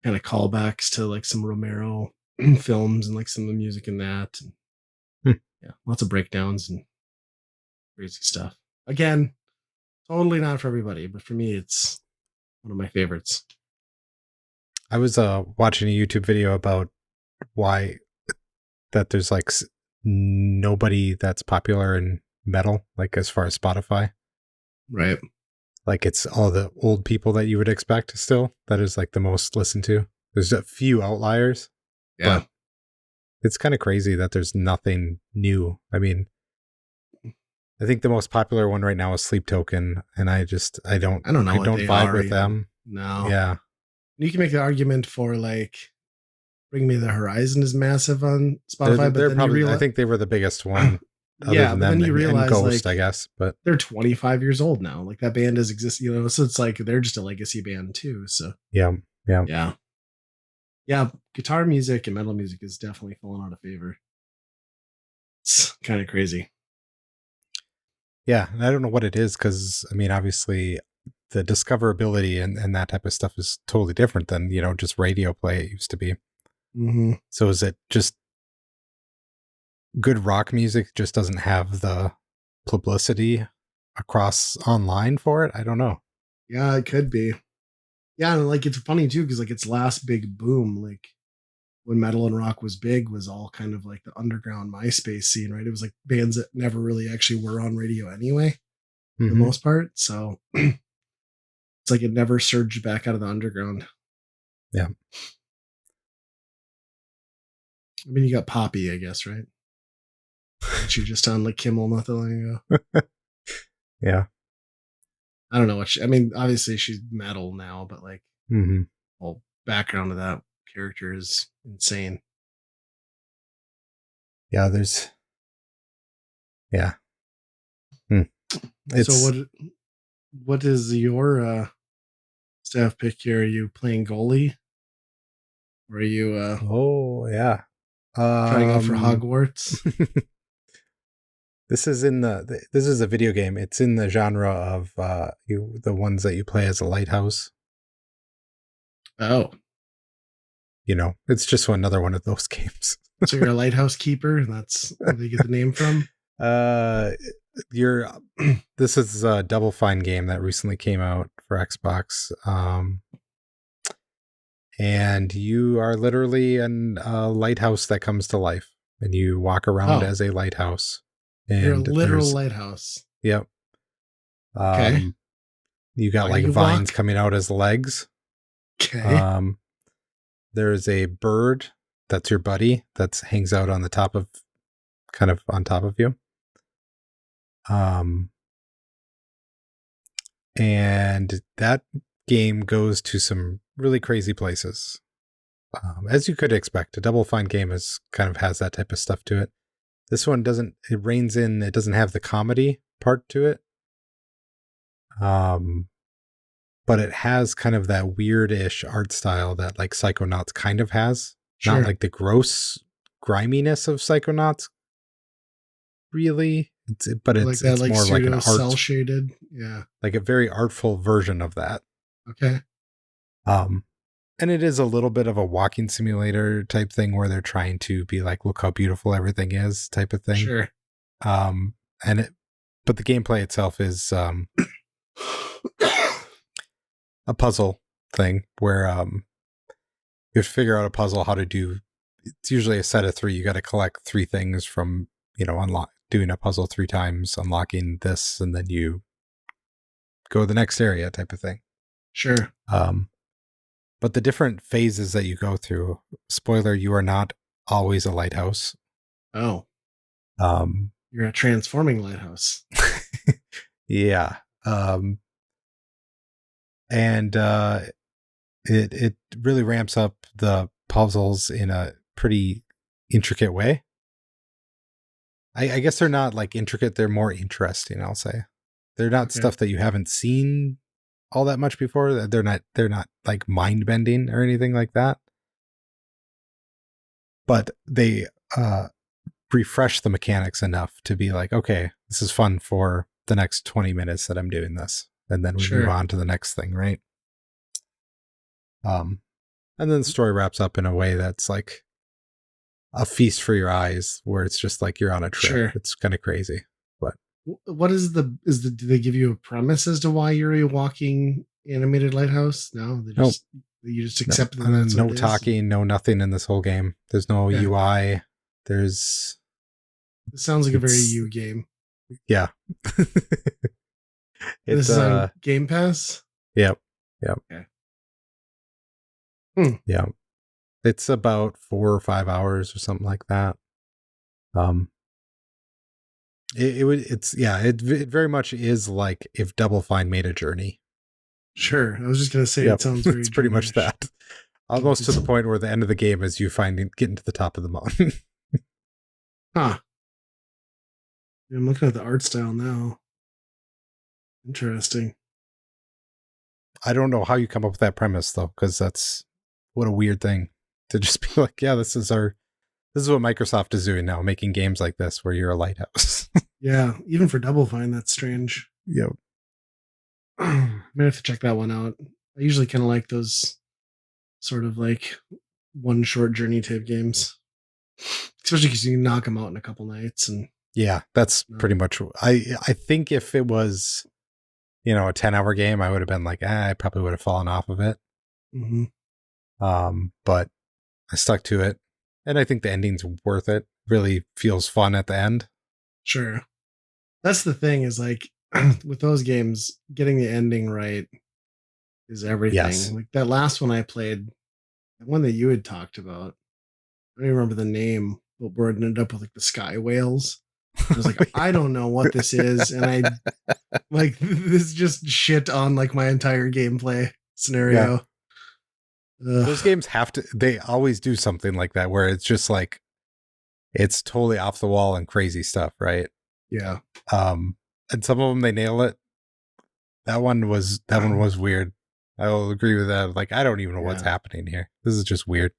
[SPEAKER 1] kind of callbacks to like some Romero films and like some of the music in that. And,
[SPEAKER 2] Hmm.
[SPEAKER 1] yeah, lots of breakdowns and crazy stuff. Again, totally not for everybody, but for me, it's one of my favorites.
[SPEAKER 2] I was watching a YouTube video about why that there's like nobody that's popular in metal, like as far as Spotify.
[SPEAKER 1] Right.
[SPEAKER 2] Like it's all the old people that you would expect still. That is like the most listened to. There's a few outliers,
[SPEAKER 1] Yeah.
[SPEAKER 2] but it's kind of crazy that there's nothing new. I mean, I think the most popular one right now is Sleep Token, and I don't
[SPEAKER 1] I don't know
[SPEAKER 2] I
[SPEAKER 1] what
[SPEAKER 2] don't
[SPEAKER 1] they
[SPEAKER 2] vibe
[SPEAKER 1] are
[SPEAKER 2] with
[SPEAKER 1] even.
[SPEAKER 2] them.
[SPEAKER 1] No.
[SPEAKER 2] Yeah.
[SPEAKER 1] You can make the argument for like Bring Me the Horizon is massive on Spotify, but
[SPEAKER 2] They're
[SPEAKER 1] then you
[SPEAKER 2] probably I
[SPEAKER 1] realize,
[SPEAKER 2] think they were the biggest one other
[SPEAKER 1] yeah,
[SPEAKER 2] than
[SPEAKER 1] but then
[SPEAKER 2] them
[SPEAKER 1] you
[SPEAKER 2] and
[SPEAKER 1] realize
[SPEAKER 2] Ghost,
[SPEAKER 1] like
[SPEAKER 2] I guess, but
[SPEAKER 1] they're 25 years old now. Like that band does exist, so it's like they're just a legacy band too. So
[SPEAKER 2] yeah. Yeah.
[SPEAKER 1] yeah. Yeah. Guitar music and metal music is definitely falling out of favor. It's kind of crazy.
[SPEAKER 2] Yeah, and I don't know what it is because I mean, obviously, the discoverability and that type of stuff is totally different than just radio play it used to be.
[SPEAKER 1] Mm-hmm.
[SPEAKER 2] So is it just good rock music just doesn't have the publicity across online for it? I don't know.
[SPEAKER 1] Yeah, it could be. Yeah, and like it's funny too because like its last big boom, like when metal and rock was big, was all kind of like the underground MySpace scene, right? It was like bands that never really actually were on radio anyway, for the
[SPEAKER 2] Mm-hmm.
[SPEAKER 1] most part. So it's like it never surged back out of the underground.
[SPEAKER 2] Yeah,
[SPEAKER 1] I mean, you got Poppy, I guess, right? She was just on like Kimmel not that long ago.
[SPEAKER 2] yeah.
[SPEAKER 1] I don't know what I mean, obviously she's metal now, but like
[SPEAKER 2] Mm-hmm.
[SPEAKER 1] whole background of that character is insane.
[SPEAKER 2] Yeah, there's yeah.
[SPEAKER 1] So
[SPEAKER 2] It's
[SPEAKER 1] what is your staff pick here? Are you playing goalie? Or are you
[SPEAKER 2] oh yeah.
[SPEAKER 1] trying out for Hogwarts?
[SPEAKER 2] This is this is a video game. It's in the genre of the ones that you play as a lighthouse.
[SPEAKER 1] Oh,
[SPEAKER 2] It's just another one of those games.
[SPEAKER 1] so you're a lighthouse keeper, and that's where they get the name from.
[SPEAKER 2] You're this is a Double Fine game that recently came out for Xbox. And you are literally a lighthouse that comes to life, and you walk around
[SPEAKER 1] Oh,
[SPEAKER 2] as a lighthouse.
[SPEAKER 1] you're a
[SPEAKER 2] And
[SPEAKER 1] literal lighthouse.
[SPEAKER 2] yep.
[SPEAKER 1] Okay.
[SPEAKER 2] You got
[SPEAKER 1] Why do
[SPEAKER 2] like
[SPEAKER 1] you
[SPEAKER 2] vines
[SPEAKER 1] walk?
[SPEAKER 2] coming out as legs.
[SPEAKER 1] Okay.
[SPEAKER 2] There's a bird that's your buddy that hangs out on the top of kind of on top of you. And that game goes to some really crazy places. As you could expect, a Double Fine game kind of has that type of stuff to it. This one doesn't, it reins in, it doesn't have the comedy part to it. But it has kind of that weird-ish art style that like Psychonauts kind of has.
[SPEAKER 1] Sure.
[SPEAKER 2] Not like the gross griminess of Psychonauts, really. But
[SPEAKER 1] like that,
[SPEAKER 2] it's
[SPEAKER 1] like
[SPEAKER 2] more like an
[SPEAKER 1] pseudo cell
[SPEAKER 2] art,
[SPEAKER 1] shaded. Yeah.
[SPEAKER 2] like a very artful version of that.
[SPEAKER 1] Okay.
[SPEAKER 2] And it is a little bit of a walking simulator type thing where they're trying to be like, look how beautiful everything is type of thing.
[SPEAKER 1] Sure.
[SPEAKER 2] But the gameplay itself is a puzzle thing where you have to figure out a puzzle how to do. It's usually a set of 3. You got to collect 3 things from doing a puzzle 3 times, unlocking this, and then you go to the next area type of thing.
[SPEAKER 1] Sure.
[SPEAKER 2] But the different phases that you go through, spoiler, you are not always a lighthouse.
[SPEAKER 1] Oh. You're a transforming lighthouse.
[SPEAKER 2] Yeah. And it really ramps up the puzzles in a pretty intricate way. I guess they're not like intricate, they're more interesting, I'll say. They're not
[SPEAKER 1] Okay.
[SPEAKER 2] stuff that you haven't seen all that much before. They're not like mind bending or anything like that. But they refresh the mechanics enough to be like, okay, this is fun for the next 20 minutes that I'm doing this. And then we move
[SPEAKER 1] Sure.
[SPEAKER 2] on to the next thing, right? And then the story wraps up in a way that's like a feast for your eyes, where it's just like you're on a trip.
[SPEAKER 1] Sure.
[SPEAKER 2] It's kind of crazy. But
[SPEAKER 1] What is the do they give you a premise as to why you're a walking animated lighthouse? No, they
[SPEAKER 2] nope.
[SPEAKER 1] just you just accept that
[SPEAKER 2] No,
[SPEAKER 1] that's
[SPEAKER 2] no
[SPEAKER 1] what it is?
[SPEAKER 2] talking, no nothing in this whole game. There's no
[SPEAKER 1] Okay.
[SPEAKER 2] UI. There's
[SPEAKER 1] It sounds like a very
[SPEAKER 2] It's-
[SPEAKER 1] you game.
[SPEAKER 2] yeah.
[SPEAKER 1] This is on Game Pass?
[SPEAKER 2] Yep.
[SPEAKER 1] Okay. Hmm.
[SPEAKER 2] Yeah. It's about 4 or 5 hours or something like that. It very much is like if Double Fine made a journey.
[SPEAKER 1] Sure. I was just gonna say
[SPEAKER 2] Yep.
[SPEAKER 1] it sounds very
[SPEAKER 2] It's pretty much
[SPEAKER 1] Journey-ish.
[SPEAKER 2] that. Almost to the point where the end of the game is you getting to the top of the mountain.
[SPEAKER 1] Huh. Yeah, I'm looking at the art style now. Interesting.
[SPEAKER 2] I don't know how you come up with that premise though, because that's what a weird thing to just be like, yeah, this is what Microsoft is doing now, making games like this where you're a lighthouse.
[SPEAKER 1] Yeah, even for Double Fine, that's strange.
[SPEAKER 2] Yep.
[SPEAKER 1] I might have to check that one out. I usually kind of like those sort of like one short journey type games, especially because you can knock them out in a couple nights. And
[SPEAKER 2] Yeah, that's pretty much. I think if it was, a 10-hour game, I would have been like, I probably would have fallen off of it.
[SPEAKER 1] Mhm.
[SPEAKER 2] But I stuck to it, and I think the ending's worth it. Really feels fun at the end.
[SPEAKER 1] Sure, that's the thing is like with those games, getting the ending right is everything.
[SPEAKER 2] Yes.
[SPEAKER 1] Like that last one I played, the one that you had talked about. I don't even remember the name, but where it ended up with like the sky whales. I was like, I don't know what this is, and I like this just shit on like my entire gameplay scenario.
[SPEAKER 2] Those games they always do something like that where it's just like it's totally off the wall and crazy stuff, right?
[SPEAKER 1] Yeah.
[SPEAKER 2] And some of them they nail it. That one was weird. I will agree with that. Like, I don't even know what's happening here. This is just weird.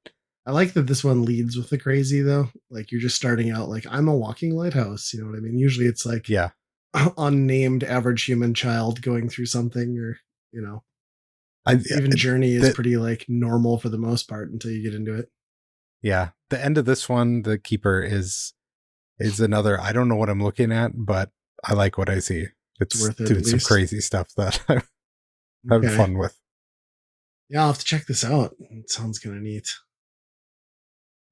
[SPEAKER 1] I like that this one leads with the crazy though. Like you're just starting out like I'm a walking lighthouse. You know what I mean? Usually it's like unnamed average human child going through something, or even Journey is pretty like normal for the most part until you get into it.
[SPEAKER 2] Yeah, the end of this one, the keeper is another. I don't know what I'm looking at, but I like what I see. It's
[SPEAKER 1] worth it,
[SPEAKER 2] doing
[SPEAKER 1] at
[SPEAKER 2] some
[SPEAKER 1] least.
[SPEAKER 2] crazy stuff that I'm having fun with.
[SPEAKER 1] Yeah, I'll have to check this out. It sounds kind of neat.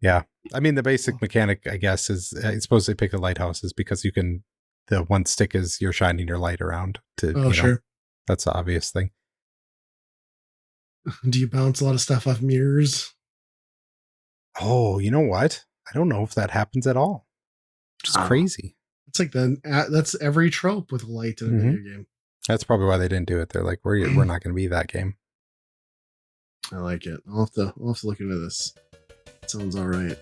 [SPEAKER 2] Yeah, I mean the basic mechanic, I guess, is I suppose they pick the lighthouses because the one stick is you're shining your light around to.
[SPEAKER 1] Sure.
[SPEAKER 2] That's the obvious thing.
[SPEAKER 1] Do you bounce a lot of stuff off mirrors?
[SPEAKER 2] Oh, you know what? I don't know if that happens at all. Which is crazy.
[SPEAKER 1] It's like that's every trope with light in a video game.
[SPEAKER 2] That's probably why they didn't do it. They're like, we're not going to be that game.
[SPEAKER 1] I like it. I'll have to look into this. It sounds all right.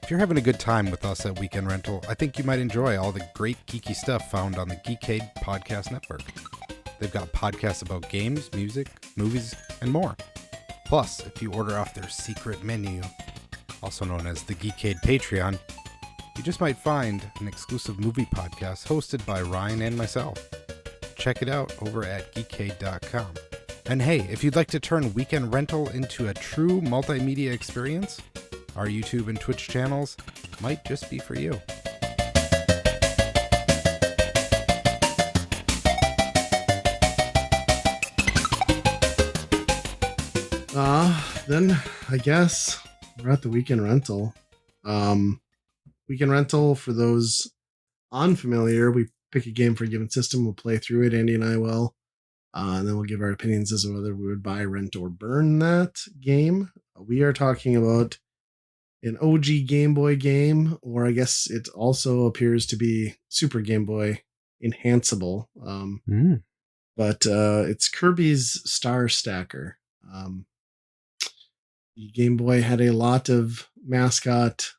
[SPEAKER 2] If you're having a good time with us at Weekend Rental, I think you might enjoy all the great geeky stuff found on the Geekade Podcast Network. They've got podcasts about games, music, movies, and more. Plus, if you order off their secret menu, also known as the Geekade Patreon, you just might find an exclusive movie podcast hosted by Ryan and myself. Check it out over at geekade.com. And hey, if you'd like to turn Weekend Rental into a true multimedia experience, our YouTube and Twitch channels might just be for you.
[SPEAKER 1] Then I guess we're at the Weekend Rental. Weekend Rental, for those unfamiliar, we pick a game for a given system, we'll play through it, Andy and I will, and then we'll give our opinions as to whether we would buy, rent, or burn that game. We are talking about an OG Game Boy game, or I guess it also appears to be Super Game Boy enhanceable.
[SPEAKER 2] Mm.
[SPEAKER 1] But it's Kirby's Star Stacker. Um, the Game Boy had a lot of mascot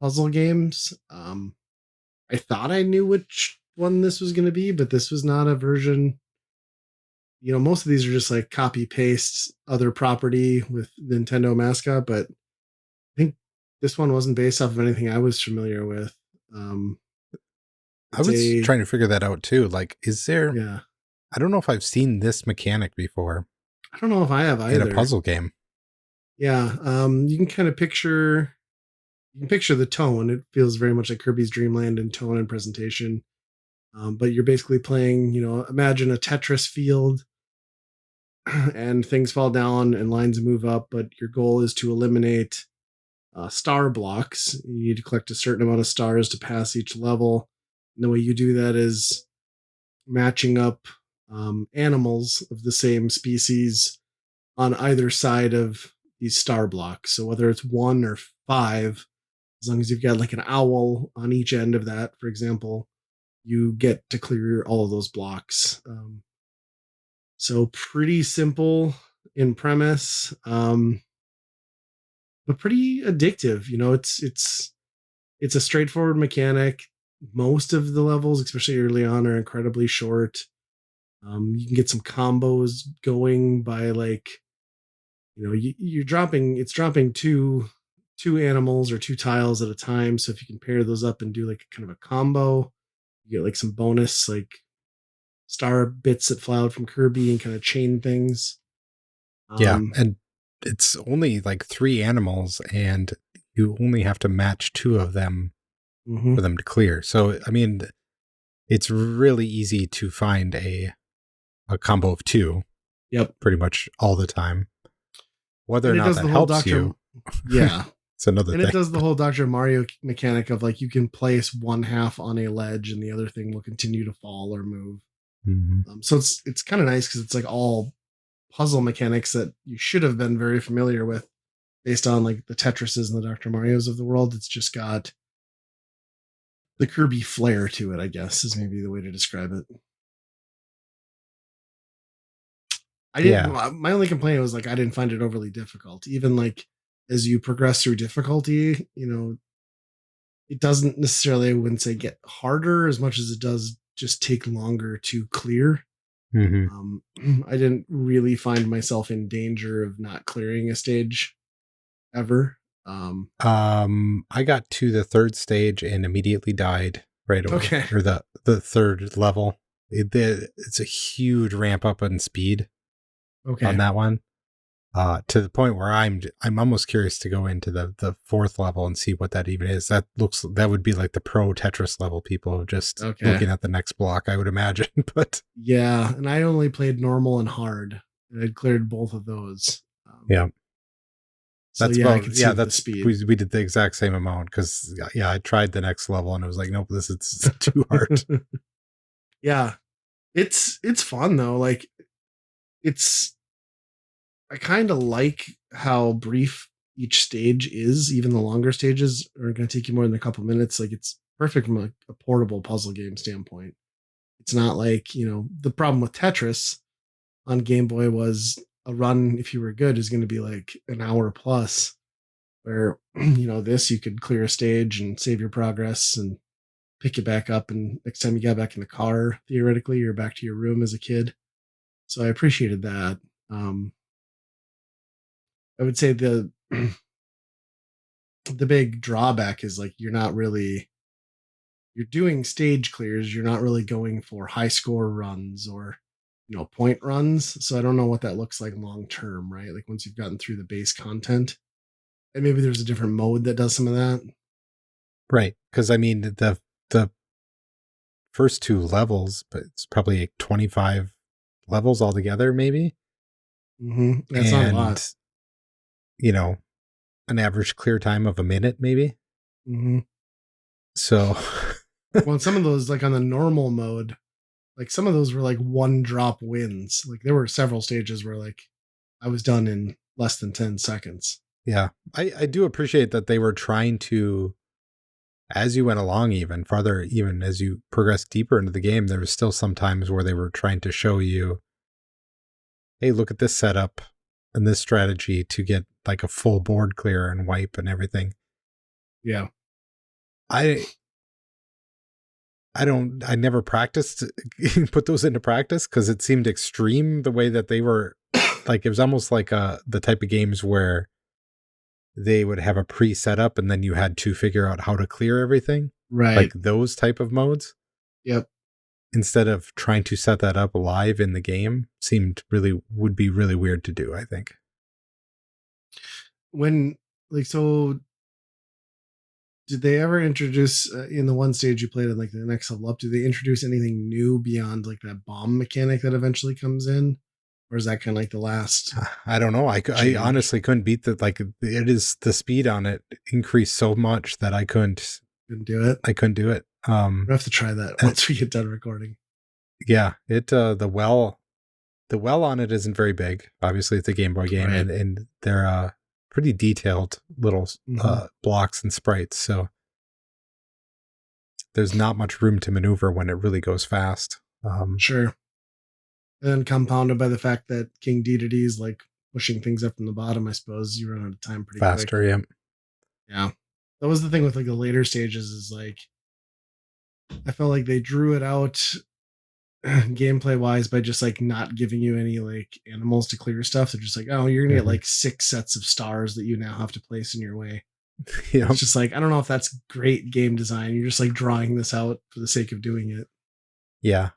[SPEAKER 1] puzzle games. I thought I knew which one this was going to be, but this was not a version. You know, most of these are just like copy paste other property with Nintendo mascot, but I think this one wasn't based off of anything I was familiar with. Um,
[SPEAKER 2] I
[SPEAKER 1] it's
[SPEAKER 2] was
[SPEAKER 1] a
[SPEAKER 2] trying to figure that out too. Like, is there,
[SPEAKER 1] yeah.
[SPEAKER 2] I don't know if I've seen this mechanic before
[SPEAKER 1] I don't know if I have
[SPEAKER 2] in a
[SPEAKER 1] either.
[SPEAKER 2] puzzle game.
[SPEAKER 1] Yeah, you can kind of picture the tone. It feels very much like Kirby's Dream Land in tone and presentation. But you're basically playing, imagine a Tetris field and things fall down and lines move up, but your goal is to eliminate star blocks. You need to collect a certain amount of stars to pass each level. And the way you do that is matching up animals of the same species on either side of these star blocks. So whether it's 1 or 5, as long as you've got like an owl on each end of that, for example, you get to clear all of those blocks. So pretty simple in premise, but pretty addictive. It's a straightforward mechanic. Most of the levels, especially early on, are incredibly short. You can get some combos going by like, you're dropping. It's dropping two animals or two tiles at a time. So if you can pair those up and do like kind of a combo, you get like some bonus like star bits that fly out from Kirby and kind of chain things.
[SPEAKER 2] Yeah.
[SPEAKER 1] Um,
[SPEAKER 2] And it's only like 3 animals, and you only have to match 2 of them
[SPEAKER 1] mhm.
[SPEAKER 2] for them to clear. So, I mean, it's really easy to find a combo of 2
[SPEAKER 1] Yep.
[SPEAKER 2] pretty much all the time. Whether or
[SPEAKER 1] And it
[SPEAKER 2] not
[SPEAKER 1] does
[SPEAKER 2] that
[SPEAKER 1] the whole
[SPEAKER 2] helps
[SPEAKER 1] Doctor,
[SPEAKER 2] you,
[SPEAKER 1] yeah,
[SPEAKER 2] it's another
[SPEAKER 1] and it
[SPEAKER 2] thing.
[SPEAKER 1] does the whole Doctor Mario mechanic of like you can place one half on a ledge and the other thing will continue to fall or move.
[SPEAKER 2] Mhm.
[SPEAKER 1] So it's kind of nice because it's like all puzzle mechanics that you should have been very familiar with based on like the Tetrises and the Doctor Mario's of the world. It's just got the Kirby flair to it, I guess, is maybe the way to describe it. I didn't.
[SPEAKER 2] Yeah.
[SPEAKER 1] My only complaint was like I didn't find it overly difficult. Even like as you progress through difficulty, it doesn't necessarily, I wouldn't say, get harder as much as it does just take longer to clear.
[SPEAKER 2] Hmm.
[SPEAKER 1] Um, I didn't really find myself in danger of not clearing a stage ever.
[SPEAKER 2] I got to the 3rd stage and immediately died right away,
[SPEAKER 1] Okay,
[SPEAKER 2] or the 3rd level. It's a huge ramp up in speed on
[SPEAKER 1] okay,
[SPEAKER 2] that one. To the point where I'm almost curious to go into the 4th level and see what that even is. That would be like the pro Tetris level people just
[SPEAKER 1] okay.
[SPEAKER 2] looking at the next block, I would imagine. But
[SPEAKER 1] Yeah, and I only played normal and hard, and I'd cleared both of those.
[SPEAKER 2] yeah,
[SPEAKER 1] So yeah, I could see the
[SPEAKER 2] that's
[SPEAKER 1] speed.
[SPEAKER 2] we did the exact same amount because yeah, I tried the next level and it was like, nope, this is too hard.
[SPEAKER 1] Yeah, it's fun though. Like it's I kind of like how brief each stage is. Even the longer stages are going to take you more than a couple minutes. Like it's perfect from a portable puzzle game standpoint. It's not like the problem with Tetris on Game Boy was a run if you were good is going to be like an hour plus. Where this you could clear a stage and save your progress and pick it back up, and next time you got back in the car, theoretically, you're back to your room as a kid. So I appreciated that. Um, I would say the big drawback is like you're doing stage clears, you're not really going for high score runs or point runs. So I don't know what that looks like long term, right? Like once you've gotten through the base content, and maybe there's a different mode that does some of that.
[SPEAKER 2] Right. Because I mean, the first 2 levels, but it's probably like 25 levels altogether, maybe.
[SPEAKER 1] That's not a lot.
[SPEAKER 2] And, you know, an average clear time of a minute, maybe.
[SPEAKER 1] hmm
[SPEAKER 2] So,
[SPEAKER 1] Well, some of those, like on the normal mode, like some of those were like one drop wins. Like there were several stages where like I was done in less than 10 seconds.
[SPEAKER 2] yeah, I do appreciate that they were trying to as you went along, even farther, even as you progressed deeper into the game, there was still some times where they were trying to show you, hey, look at this setup and this strategy to get like a full board clear and wipe and everything.
[SPEAKER 1] Yeah.
[SPEAKER 2] I I never practiced put those into practice because it seemed extreme the way that they were. Like, it was almost like the type of games where they would have a pre-setup and then you had to figure out how to clear everything.
[SPEAKER 1] Right.
[SPEAKER 2] Like those type of modes.
[SPEAKER 1] Yep.
[SPEAKER 2] Instead of trying to set that up live in the game would be really weird to do, I think.
[SPEAKER 1] When like so did they ever introduce in the one stage you played in like the next level up, did they introduce anything new beyond like that bomb mechanic that eventually comes in? Or is that kind of like the last
[SPEAKER 2] I don't know. I
[SPEAKER 1] change?
[SPEAKER 2] honestly couldn't beat the, like, it is, the speed on it increased so much that I couldn't
[SPEAKER 1] do it?
[SPEAKER 2] I couldn't do it.
[SPEAKER 1] We'll have to try that once we get done recording.
[SPEAKER 2] Yeah, the well on it isn't very big. Obviously, it's a Game Boy game,
[SPEAKER 1] Right.
[SPEAKER 2] and they're pretty detailed little blocks and sprites. So there's not much room to maneuver when it really goes fast.
[SPEAKER 1] Sure. And then compounded by the fact that King Dedede is like pushing things up from the bottom, I suppose you run out of time pretty
[SPEAKER 2] faster,
[SPEAKER 1] quick.
[SPEAKER 2] yeah.
[SPEAKER 1] Yeah. That was the thing with like the later stages is like I felt like they drew it out gameplay wise by just like not giving you any like animals to clear stuff. They're just like, oh, you're gonna get like 6 sets of stars that you now have to place in your way.
[SPEAKER 2] Yeah.
[SPEAKER 1] It's just like, I don't know if that's great game design. You're just like drawing this out for the sake of doing it.
[SPEAKER 2] Yeah.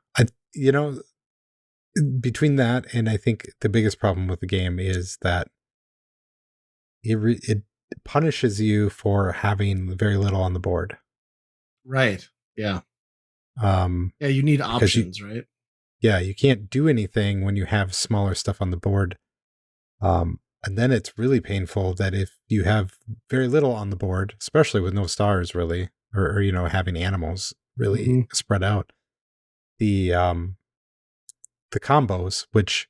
[SPEAKER 2] Between that and I think the biggest problem with the game is that it punishes you for having very little on the board.
[SPEAKER 1] Right. Yeah.
[SPEAKER 2] Yeah,
[SPEAKER 1] you need options, right?
[SPEAKER 2] Yeah, you can't do anything when you have smaller stuff on the board. And then it's really painful that if you have very little on the board, especially with no stars really, or having animals really spread out, the combos, which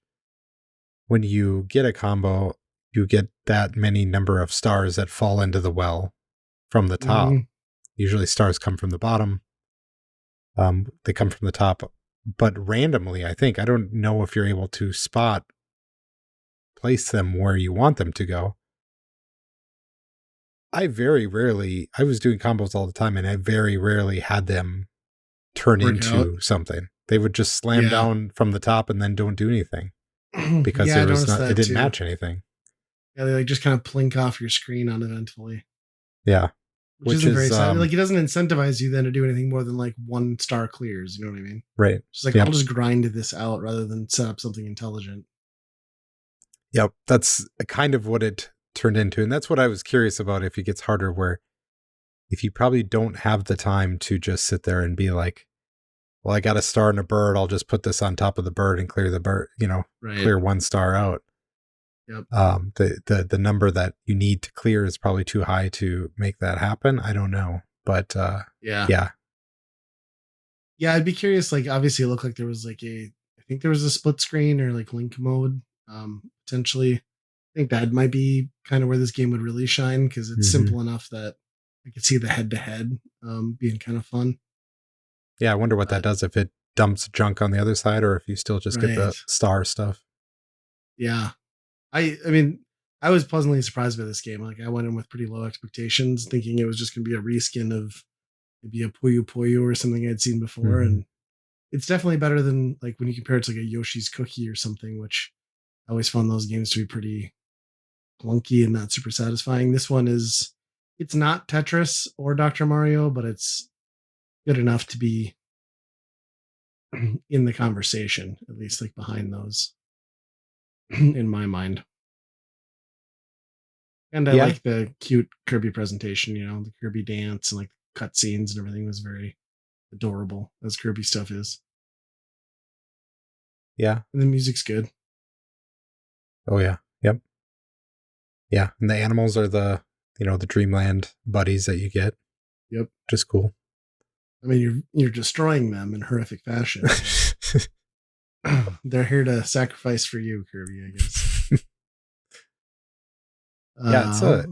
[SPEAKER 2] when you get a combo, you get that many number of stars that fall into the well from the top. Usually stars come from the bottom. They come from the top, but randomly, I think. I don't know if you're able to place them where you want them to go. I was doing combos all the time, and I very rarely had them turn into something. They would just slam down from the top and then don't do anything because it didn't match anything.
[SPEAKER 1] Yeah, they like just kind of plink off your screen uneventfully.
[SPEAKER 2] Yeah.
[SPEAKER 1] Which isn't very sad. Like, it doesn't incentivize you then to do anything more than like 1 star clears. You know what I mean?
[SPEAKER 2] Right.
[SPEAKER 1] Just like, I'll just grind this out rather than set up something intelligent.
[SPEAKER 2] Yep. That's kind of what it turned into. And that's what I was curious about if it gets harder, where if you probably don't have the time to just sit there and be like, well, I got a star and a bird, I'll just put this on top of the bird and clear the bird, clear 1 star out.
[SPEAKER 1] Yep.
[SPEAKER 2] The number that you need to clear is probably too high to make that happen. I don't know, but yeah.
[SPEAKER 1] I'd be curious. Like, obviously, it looked like there was like I think there was a split screen or like link mode. Potentially, I think that might be kind of where this game would really shine because it's simple enough that I could see the head to head being kind of fun.
[SPEAKER 2] Yeah, I wonder what that does, if it dumps junk on the other side or if you still just get the star stuff.
[SPEAKER 1] Yeah. I mean, I was pleasantly surprised by this game. Like, I went in with pretty low expectations, thinking it was just going to be a reskin of maybe a Puyo Puyo or something I'd seen before. And it's definitely better than like when you compare it to like a Yoshi's Cookie or something, which I always found those games to be pretty clunky and not super satisfying. This one it's not Tetris or Dr. Mario, but it's good enough to be in the conversation, at least like behind those. In my mind. And I like the cute Kirby presentation, the Kirby dance and like cutscenes and everything was very adorable, as Kirby stuff is.
[SPEAKER 2] Yeah.
[SPEAKER 1] And the music's good.
[SPEAKER 2] Oh yeah. Yep. Yeah. And the animals are the Dreamland buddies that you get.
[SPEAKER 1] Yep.
[SPEAKER 2] Which is cool.
[SPEAKER 1] I mean, you're destroying them in horrific fashion. So. They're here to sacrifice for you, Kirby, I guess.
[SPEAKER 2] Yeah,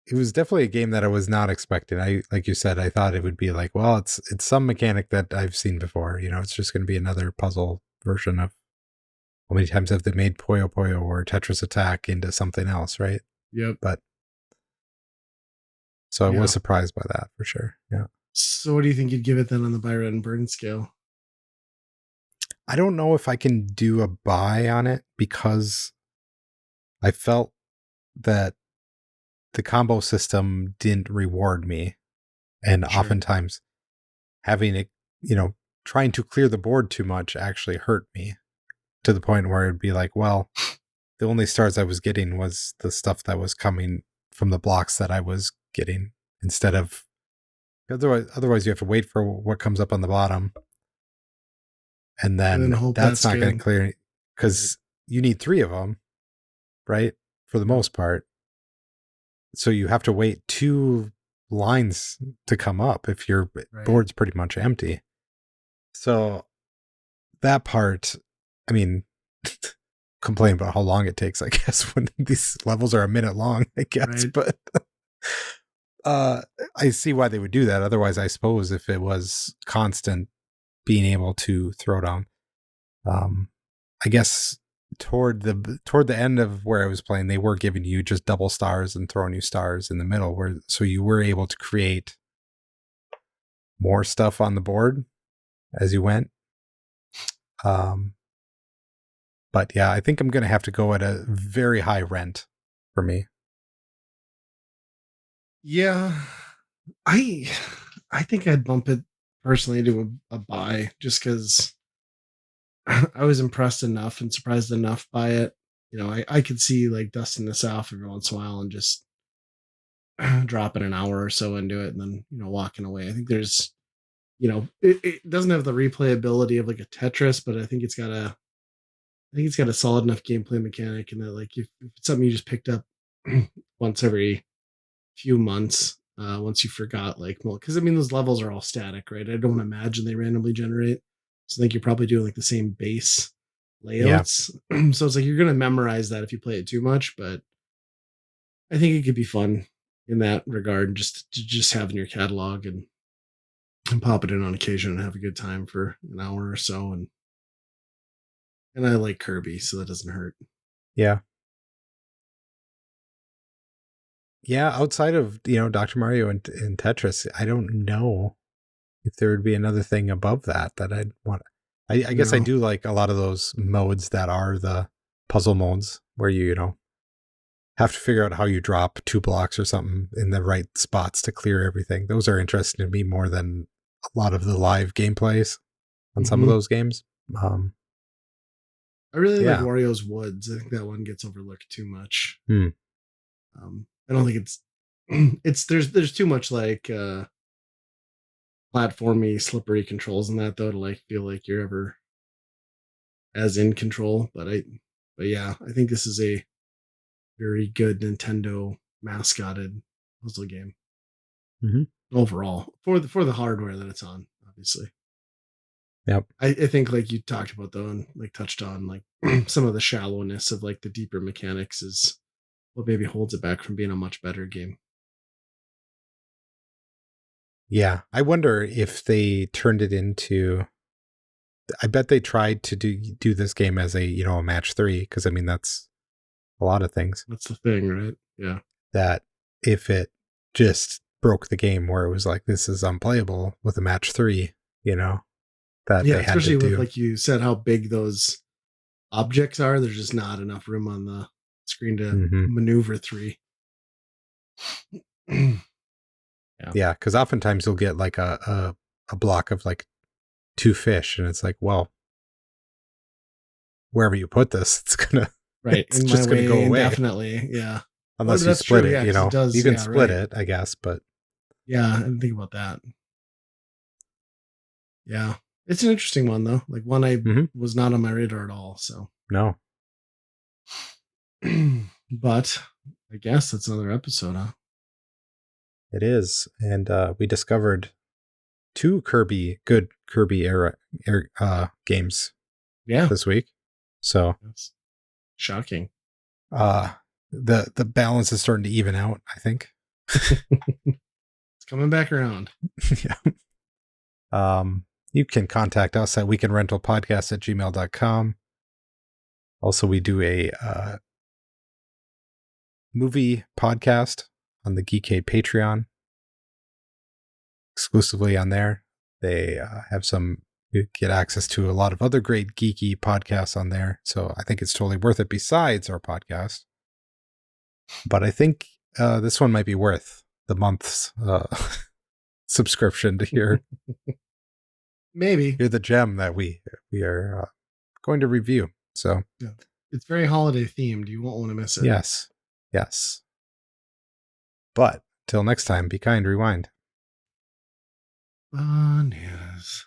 [SPEAKER 2] it was definitely a game that I was not expecting. I like you said, I thought it would be like, well, it's some mechanic that I've seen before. You know, it's just going to be another puzzle version of how many times have they made Puyo Puyo or Tetris Attack into something else, right?
[SPEAKER 1] Yep.
[SPEAKER 2] But so I
[SPEAKER 1] Yeah.
[SPEAKER 2] was surprised by that for sure. Yeah.
[SPEAKER 1] So what do you think you'd give it then on the buy, rent, and burn scale?
[SPEAKER 2] I don't know if I can do a buy on it because I felt that the combo system didn't reward me. And
[SPEAKER 1] Sure.
[SPEAKER 2] oftentimes having it, trying to clear the board too much actually hurt me to the point where it'd be like, well, the only stars I was getting was the stuff that was coming from the blocks that I was getting instead of otherwise you have to wait for what comes up on the bottom. And
[SPEAKER 1] And then
[SPEAKER 2] then
[SPEAKER 1] hope
[SPEAKER 2] that's
[SPEAKER 1] that's
[SPEAKER 2] not going
[SPEAKER 1] good.
[SPEAKER 2] to clear
[SPEAKER 1] Right.
[SPEAKER 2] because you need 3 of them, right? For the
[SPEAKER 1] Yep.
[SPEAKER 2] most part. So you have to wait 2 lines to come up if your
[SPEAKER 1] Right.
[SPEAKER 2] board's pretty much empty. So that part, I mean, complain about how long it takes, I guess, when these levels are a minute long, I guess.
[SPEAKER 1] Right.
[SPEAKER 2] But I see why they would do that. Otherwise, I suppose if it was constant being able to throw down, I guess toward the end of where I was playing, they were giving you just double stars and throwing you stars in the middle, where so you were able to create more stuff on the board as you went. But yeah, I think I'm going to have to go at a very high rent for me.
[SPEAKER 1] Yeah. I think I'd bump it personally to a buy just because I was impressed enough and surprised enough by it. I could see like dusting this off every once in a while and just dropping an hour or so into it and then, walking away. I think there's, it doesn't have the replayability of like a Tetris, but I think it's got a solid enough gameplay mechanic and that like if it's something you just picked up once every few months, once you forgot like, well, because I mean those levels are all static, right? I don't imagine they randomly generate. So I think you're probably doing like the same base
[SPEAKER 2] Yeah.
[SPEAKER 1] layouts. So it's like you're gonna memorize that if you play it too much, but I think it could be fun in that regard, just having your catalog and pop it in on occasion and have a good time for an hour or so. And I like Kirby, so that doesn't hurt.
[SPEAKER 2] Yeah. Yeah. Outside of, Dr. Mario and Tetris, I don't know if there would be another thing above that I'd want. I guess I
[SPEAKER 1] No.
[SPEAKER 2] do like a lot of those modes that are the puzzle modes where you have to figure out how you drop 2 blocks or something in the right spots to clear everything. Those are interesting to me more than a lot of the live gameplays on some of
[SPEAKER 1] Mhm.
[SPEAKER 2] those games.
[SPEAKER 1] I really like
[SPEAKER 2] Yeah.
[SPEAKER 1] Wario's Woods. I think that one gets overlooked too much.
[SPEAKER 2] Hmm.
[SPEAKER 1] I don't think it's it's there's too much like platformy slippery controls in that though to like feel like you're ever as in control. But yeah, I think this is a very good Nintendo mascotted puzzle game
[SPEAKER 2] Mm-hmm.
[SPEAKER 1] overall for the hardware that it's on, obviously.
[SPEAKER 2] Yep.
[SPEAKER 1] I think like you talked about though and like touched on like some of the shallowness of like the deeper mechanics is what maybe holds it back from being a much better game.
[SPEAKER 2] Yeah. I wonder if they turned it into. I bet they tried to do this game as a match 3 because I mean that's a lot of things
[SPEAKER 1] That's the thing, right? Yeah.
[SPEAKER 2] that if it just broke the game where it was like this is unplayable with a match 3, that
[SPEAKER 1] Yeah,
[SPEAKER 2] they had to
[SPEAKER 1] especially with
[SPEAKER 2] do.
[SPEAKER 1] like you said how big those objects are. There's just not enough room on the screen to
[SPEAKER 2] Mm-hmm.
[SPEAKER 1] maneuver 3. Yeah.
[SPEAKER 2] Yeah, because oftentimes you'll get like a block of like 2 fish, and it's like, well, wherever you put this,
[SPEAKER 1] Right.
[SPEAKER 2] it's
[SPEAKER 1] In my
[SPEAKER 2] just gonna go
[SPEAKER 1] way
[SPEAKER 2] away
[SPEAKER 1] indefinitely. Yeah. Well,
[SPEAKER 2] unless you
[SPEAKER 1] that's
[SPEAKER 2] split
[SPEAKER 1] true.
[SPEAKER 2] it.
[SPEAKER 1] Yeah, because it does.
[SPEAKER 2] You can
[SPEAKER 1] Yeah,
[SPEAKER 2] split
[SPEAKER 1] right.
[SPEAKER 2] it, I guess, but
[SPEAKER 1] Yeah, I didn't think about that. Yeah. It's an interesting one though. Like one I
[SPEAKER 2] mhm,
[SPEAKER 1] was not on my radar at all. So
[SPEAKER 2] no,
[SPEAKER 1] but I guess that's another episode, huh?
[SPEAKER 2] it is, and we discovered 2 good Kirby games
[SPEAKER 1] Yeah.
[SPEAKER 2] this week. So
[SPEAKER 1] That's shocking.
[SPEAKER 2] uh, the balance is starting to even out, I think.
[SPEAKER 1] It's coming back around.
[SPEAKER 2] Yeah. You can contact us at weekendrentalpodcast@gmail.com. Also, we do a movie podcast on the Geekade Patreon, exclusively on there. They have you get access to a lot of other great geeky podcasts on there. So I think it's totally worth it besides our podcast. But I think this one might be worth the month's subscription to hear
[SPEAKER 1] Maybe.
[SPEAKER 2] the gem that we are going to review. So
[SPEAKER 1] yeah. It's very holiday themed. You won't want to miss it.
[SPEAKER 2] Yes. But till next time, be kind, rewind.
[SPEAKER 1] Bananas.